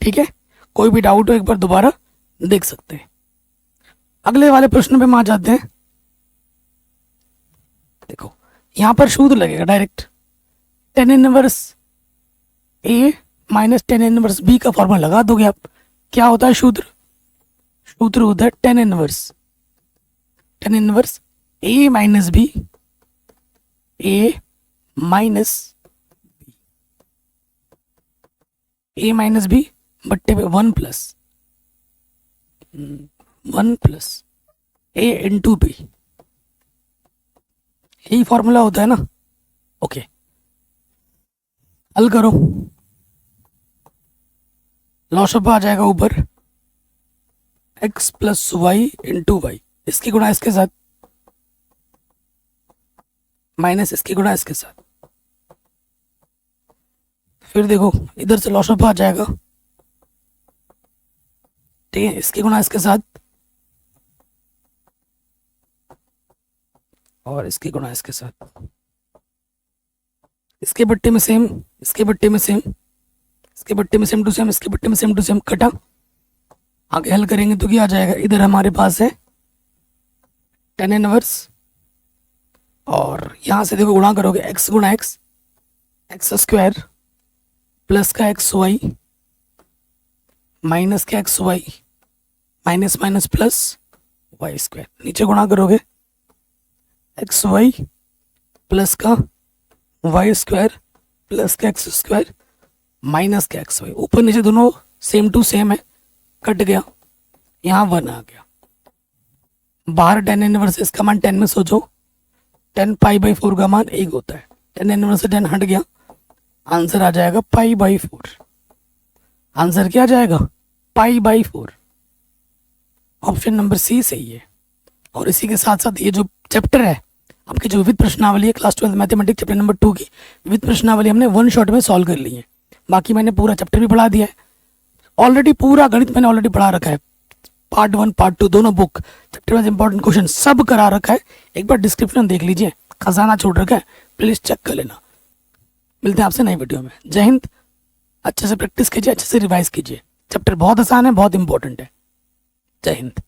ठीक है, कोई भी डाउट हो एक बार दोबारा देख सकते हैं। अगले वाले प्रश्न पे हम आ जाते हैं। देखो यहां पर सूत्र लगेगा direct, tan inverse a minus tan inverse b का फॉर्मूला लगा दोगे आप। क्या होता है सूत्र, सूत्र होता है tan inverse a minus b, a minus b बट्टे पे 1 प्लस a इंटू b, यही फॉर्मूला होता है ना। ओके, हल करो, लॉसअप आ जाएगा ऊपर x plus y into y, इसकी गुणा इसके साथ माइनस इसकी गुणा इसके साथ, फिर देखो इधर से लॉसअप आ जाएगा, ठीक है, इसकी गुणा इसके साथ और इसकी गुणा इसके साथ, इसके बट्टे में सेम, इसके बट्टे में सेम, इसके बट्टे में सेम टू सेम, इसके बट्टे में सेम टू सेम, कटा। आगे हल करेंगे तो क्या आ जाएगा, इधर हमारे पास है tan इनवर्स और यहाँ से देखो गुणा करोगे x गुणा एक्स, एक्स स्क्वायर प्लस का एक्स वाई माइनस का x y minus minus plus y square, नीचे गुणा करोगे एक्स वाई प्लस का वाई स्क्वायर प्लस का एक्स स्क्वायर माइनस का एक्स वाई, ऊपर नीचे दोनों सेम टू सेम है, कट गया, यहाँ 1 आ गया। बाहर tan इनवर्स इसका मान 10 में सोचो, 10 π/4 का मान 1 होता है, tan इनवर्स से 10 हट गया, आंसर आ जाएगा π/4। आंसर क्या आ जाएगा π/4। ऑप्शन नंबर सी सही है। और इसी के साथ साथ ये जो चैप्टर है आपकी जो विविध प्रश्नावली है क्लास 12 मैथमेटिक्स चैप्टर नंबर 2 की विविध प्रश्नावली हमने 1 शॉट में सॉल्व कर ली है। बाकी मैंने पूरा चैप्टर भी पढ़ा दिया है ऑलरेडी, पूरा गणित मैंने ऑलरेडी पढ़ा रखा है, पार्ट 1 पार्ट 2 दोनों book, chapter wise important question सब करा रखा है। एक बार डिस्क्रिप्शन देख लीजिए, खजाना छोड़ रखा है, प्लीज चेक कर लेना। मिलते हैं आपसे नई वीडियो में। जय हिंद। अच्छे से प्रैक्टिस कीजिए, अच्छे से रिवाइज कीजिए, चैप्टर बहुत आसान है, बहुत इंपॉर्टेंट है। जय हिंद।